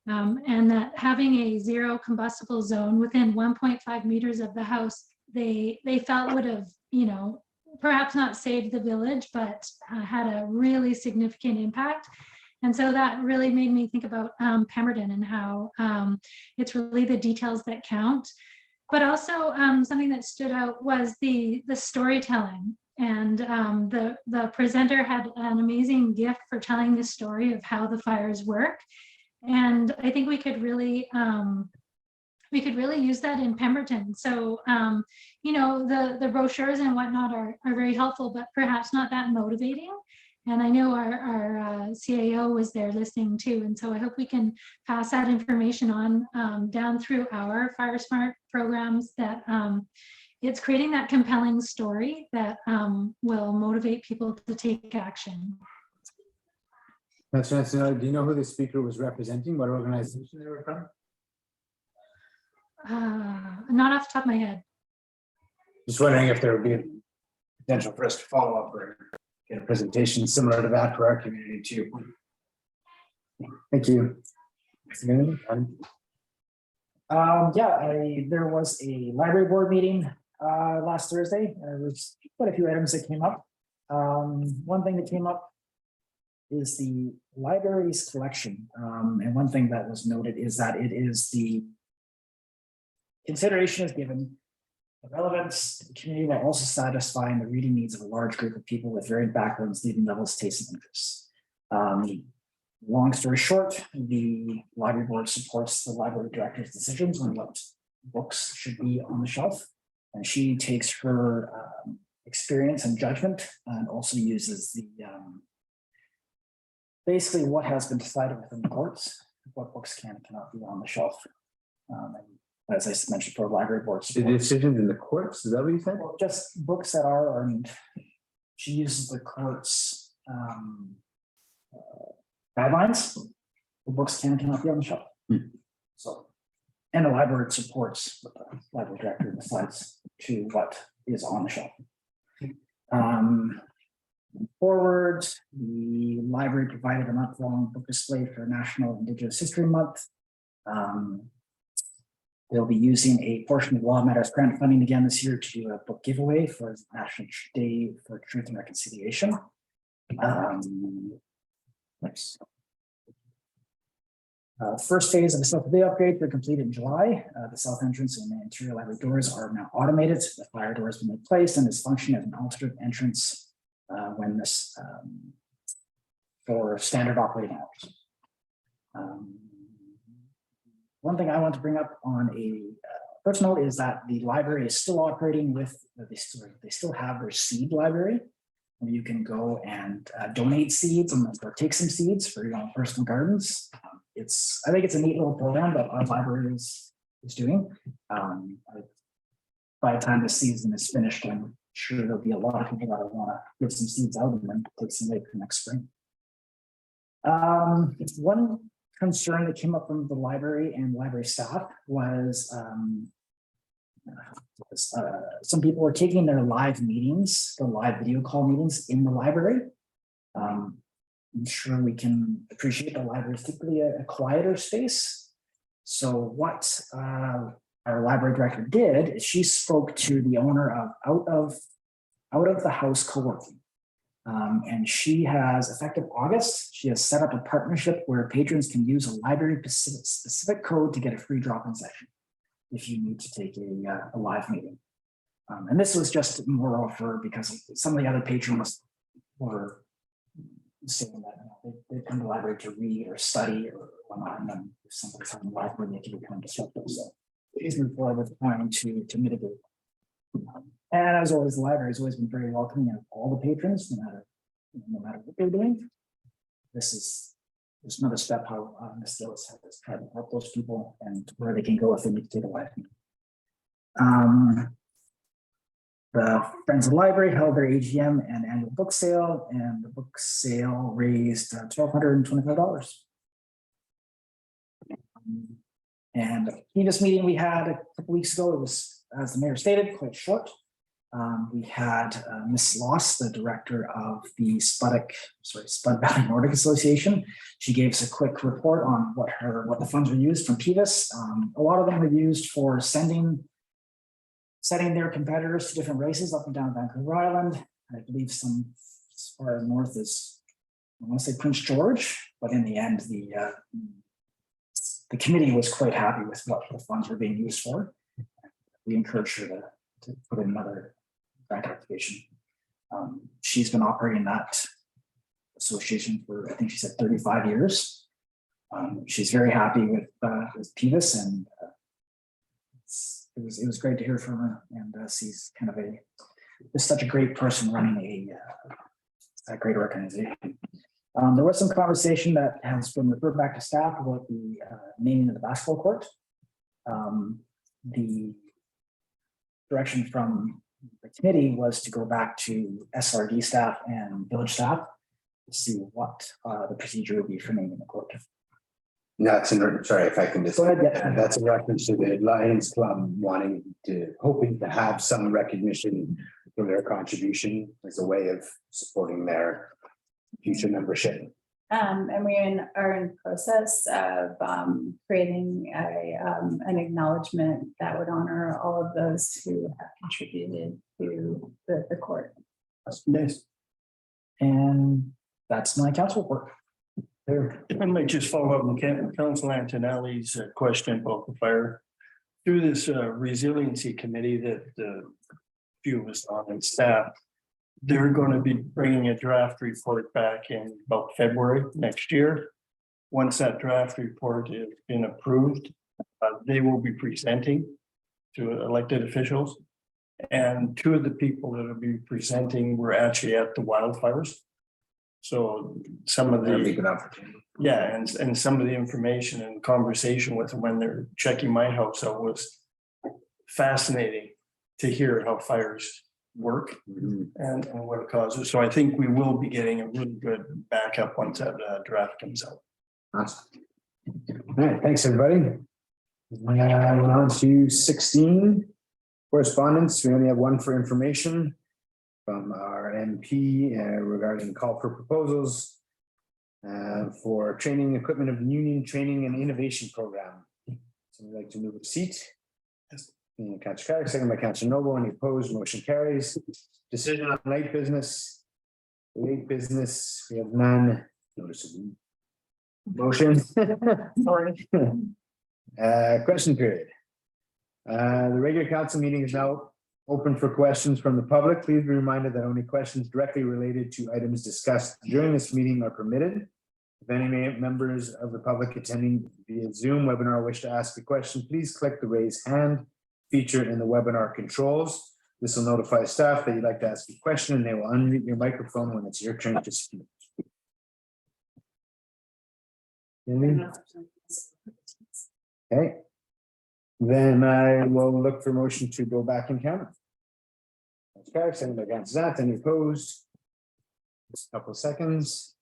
And that having a zero combustible zone within 1.5 meters of the house, they felt would have, you know, perhaps not saved the village, but had a really significant impact. And so that really made me think about Pemberton and how it's really the details that count. But also something that stood out was the storytelling. And the presenter had an amazing gift for telling the story of how the fires work. And I think we could really use that in Pemberton. So, you know, the brochures and whatnot are very helpful, but perhaps not that motivating. And I know our CAO was there listening too. And so I hope we can pass that information on down through our Fire Smart programs, that it's creating that compelling story that will motivate people to take action. Councilor Antonelli, do you know who the speaker was representing? What organization they were from? Not off the top of my head. Just wondering if there would be a potential for us to follow up or get a presentation similar to that for our community too. Thank you. There was a library board meeting last Thursday. There was quite a few items that came up. One thing that came up is the library's collection. And one thing that was noted is that it is the consideration is given the relevance to the community while also satisfying the reading needs of a large group of people with varied backgrounds, leading levels, tastes, and interests. Long story short, the library board supports the library director's decisions on what books should be on the shelf. And she takes her experience and judgment and also uses the basically what has been decided within the courts, what books can and cannot be on the shelf. And as I mentioned, for library board The support. decisions in the courts, is that what you said? Well, just books that are earned. She uses the courts guidelines. The books can and cannot be on the shelf. So, and the library supports what the library director decides to what is on the shelf. Forward, the library provided a month-long book display for National Indigenous History Month. They'll be using a portion of Law Matters grant funding again this year to do a book giveaway for National Day for Truth and Reconciliation. Next. First phase of the South Bay upgrade were completed in July. The south entrance and the interior library doors are now automated. The fire door has been replaced and is functioning as an alternate entrance when this for standard operating hours. One thing I want to bring up on a personal is that the library is still operating with, they still have their seed library, where you can go and donate seeds or take some seeds for your own personal gardens. I think it's a neat little program that our library is doing. By the time the season is finished, I'm sure there'll be a lot of people that want to give some seeds out and then take some later next spring. One concern that came up from the library and library staff was some people were taking their live meetings, the live video call meetings in the library. I'm sure we can appreciate the library is typically a quieter space. So what our library director did is she spoke to the owner of out of the house co-working. And she has, effective August, she has set up a partnership where patrons can use a library specific code to get a free drop-in session if you need to take a live meeting. And this was just more offer because some of the other patrons were saying that they come to the library to read or study or whatnot, and then if somebody's on the library, they can become disruptive. So please move forward with the plan to mitigate. And as always, the library has always been very welcoming of all the patrons, no matter what they're doing. This is just another step how Ms. Gillis has tried to help those people and where they can go if they need to take a live meeting. The Friends of the Library held their AGM and annual book sale, and the book sale raised $1,225. And the previous meeting we had a couple weeks ago, it was, as the mayor stated, quite short. We had Ms. Loss, the director of the Spud Valley Nordic Association. She gave us a quick report on what the funds were used from PVIS. A lot of them were used for setting their competitors to different races up and down Vancouver Island. I believe some as far north as, I want to say Prince George, but in the end, the committee was quite happy with what the funds were being used for. We encouraged her to put in another grant application. She's been operating that association for, I think she said 35 years. She's very happy with PVIS, and it was great to hear from her, and she's kind of just such a great person running a great organization. There was some conversation that has been referred back to staff about the naming of the basketball court. The direction from the committee was to go back to SRD staff and village staff to see what the procedure would be for naming the court. That's sorry if I can just. Go ahead, yeah. That's a reference to the Lions Club hoping to have some recognition for their contribution as a way of supporting their future membership. And we are in process of creating an acknowledgement that would honor all of those who have contributed to the court. That's nice. And that's my council report. There. If I might just follow up on Councilor Antonelli's question about the fire. Through this resiliency committee that few of us on and staff, they're going to be bringing a draft report back in about February next year. Once that draft report has been approved, they will be presenting to elected officials. And two of the people that will be presenting were actually at the wildfires. So some of and some of the information and conversation with them when they're checking my house out was fascinating to hear how fires work and what it causes. So I think we will be getting a really good backup once that draft comes out. Awesome. All right, thanks everybody. We're on to 16 correspondence. We only have one for information. from our MP regarding call for proposals for training, equipment of union training and innovation program. So we'd like to move a seat. Councillor Carrick, second by Councillor Noble. Any opposed? Motion carries. Decision on late business. Late business, we have none. Notice of motion. Question period. The regular council meeting is now open for questions from the public. Please be reminded that only questions directly related to items discussed during this meeting are permitted. If any members of the public attending via Zoom webinar wish to ask a question, please click the raise hand feature in the webinar controls. This will notify staff that you'd like to ask a question and they will unmute your microphone when it's your turn to speak. Okay. Then I will look for motion to go back in camera. Okay, second by Councillor Zat, any opposed? Just a couple of seconds.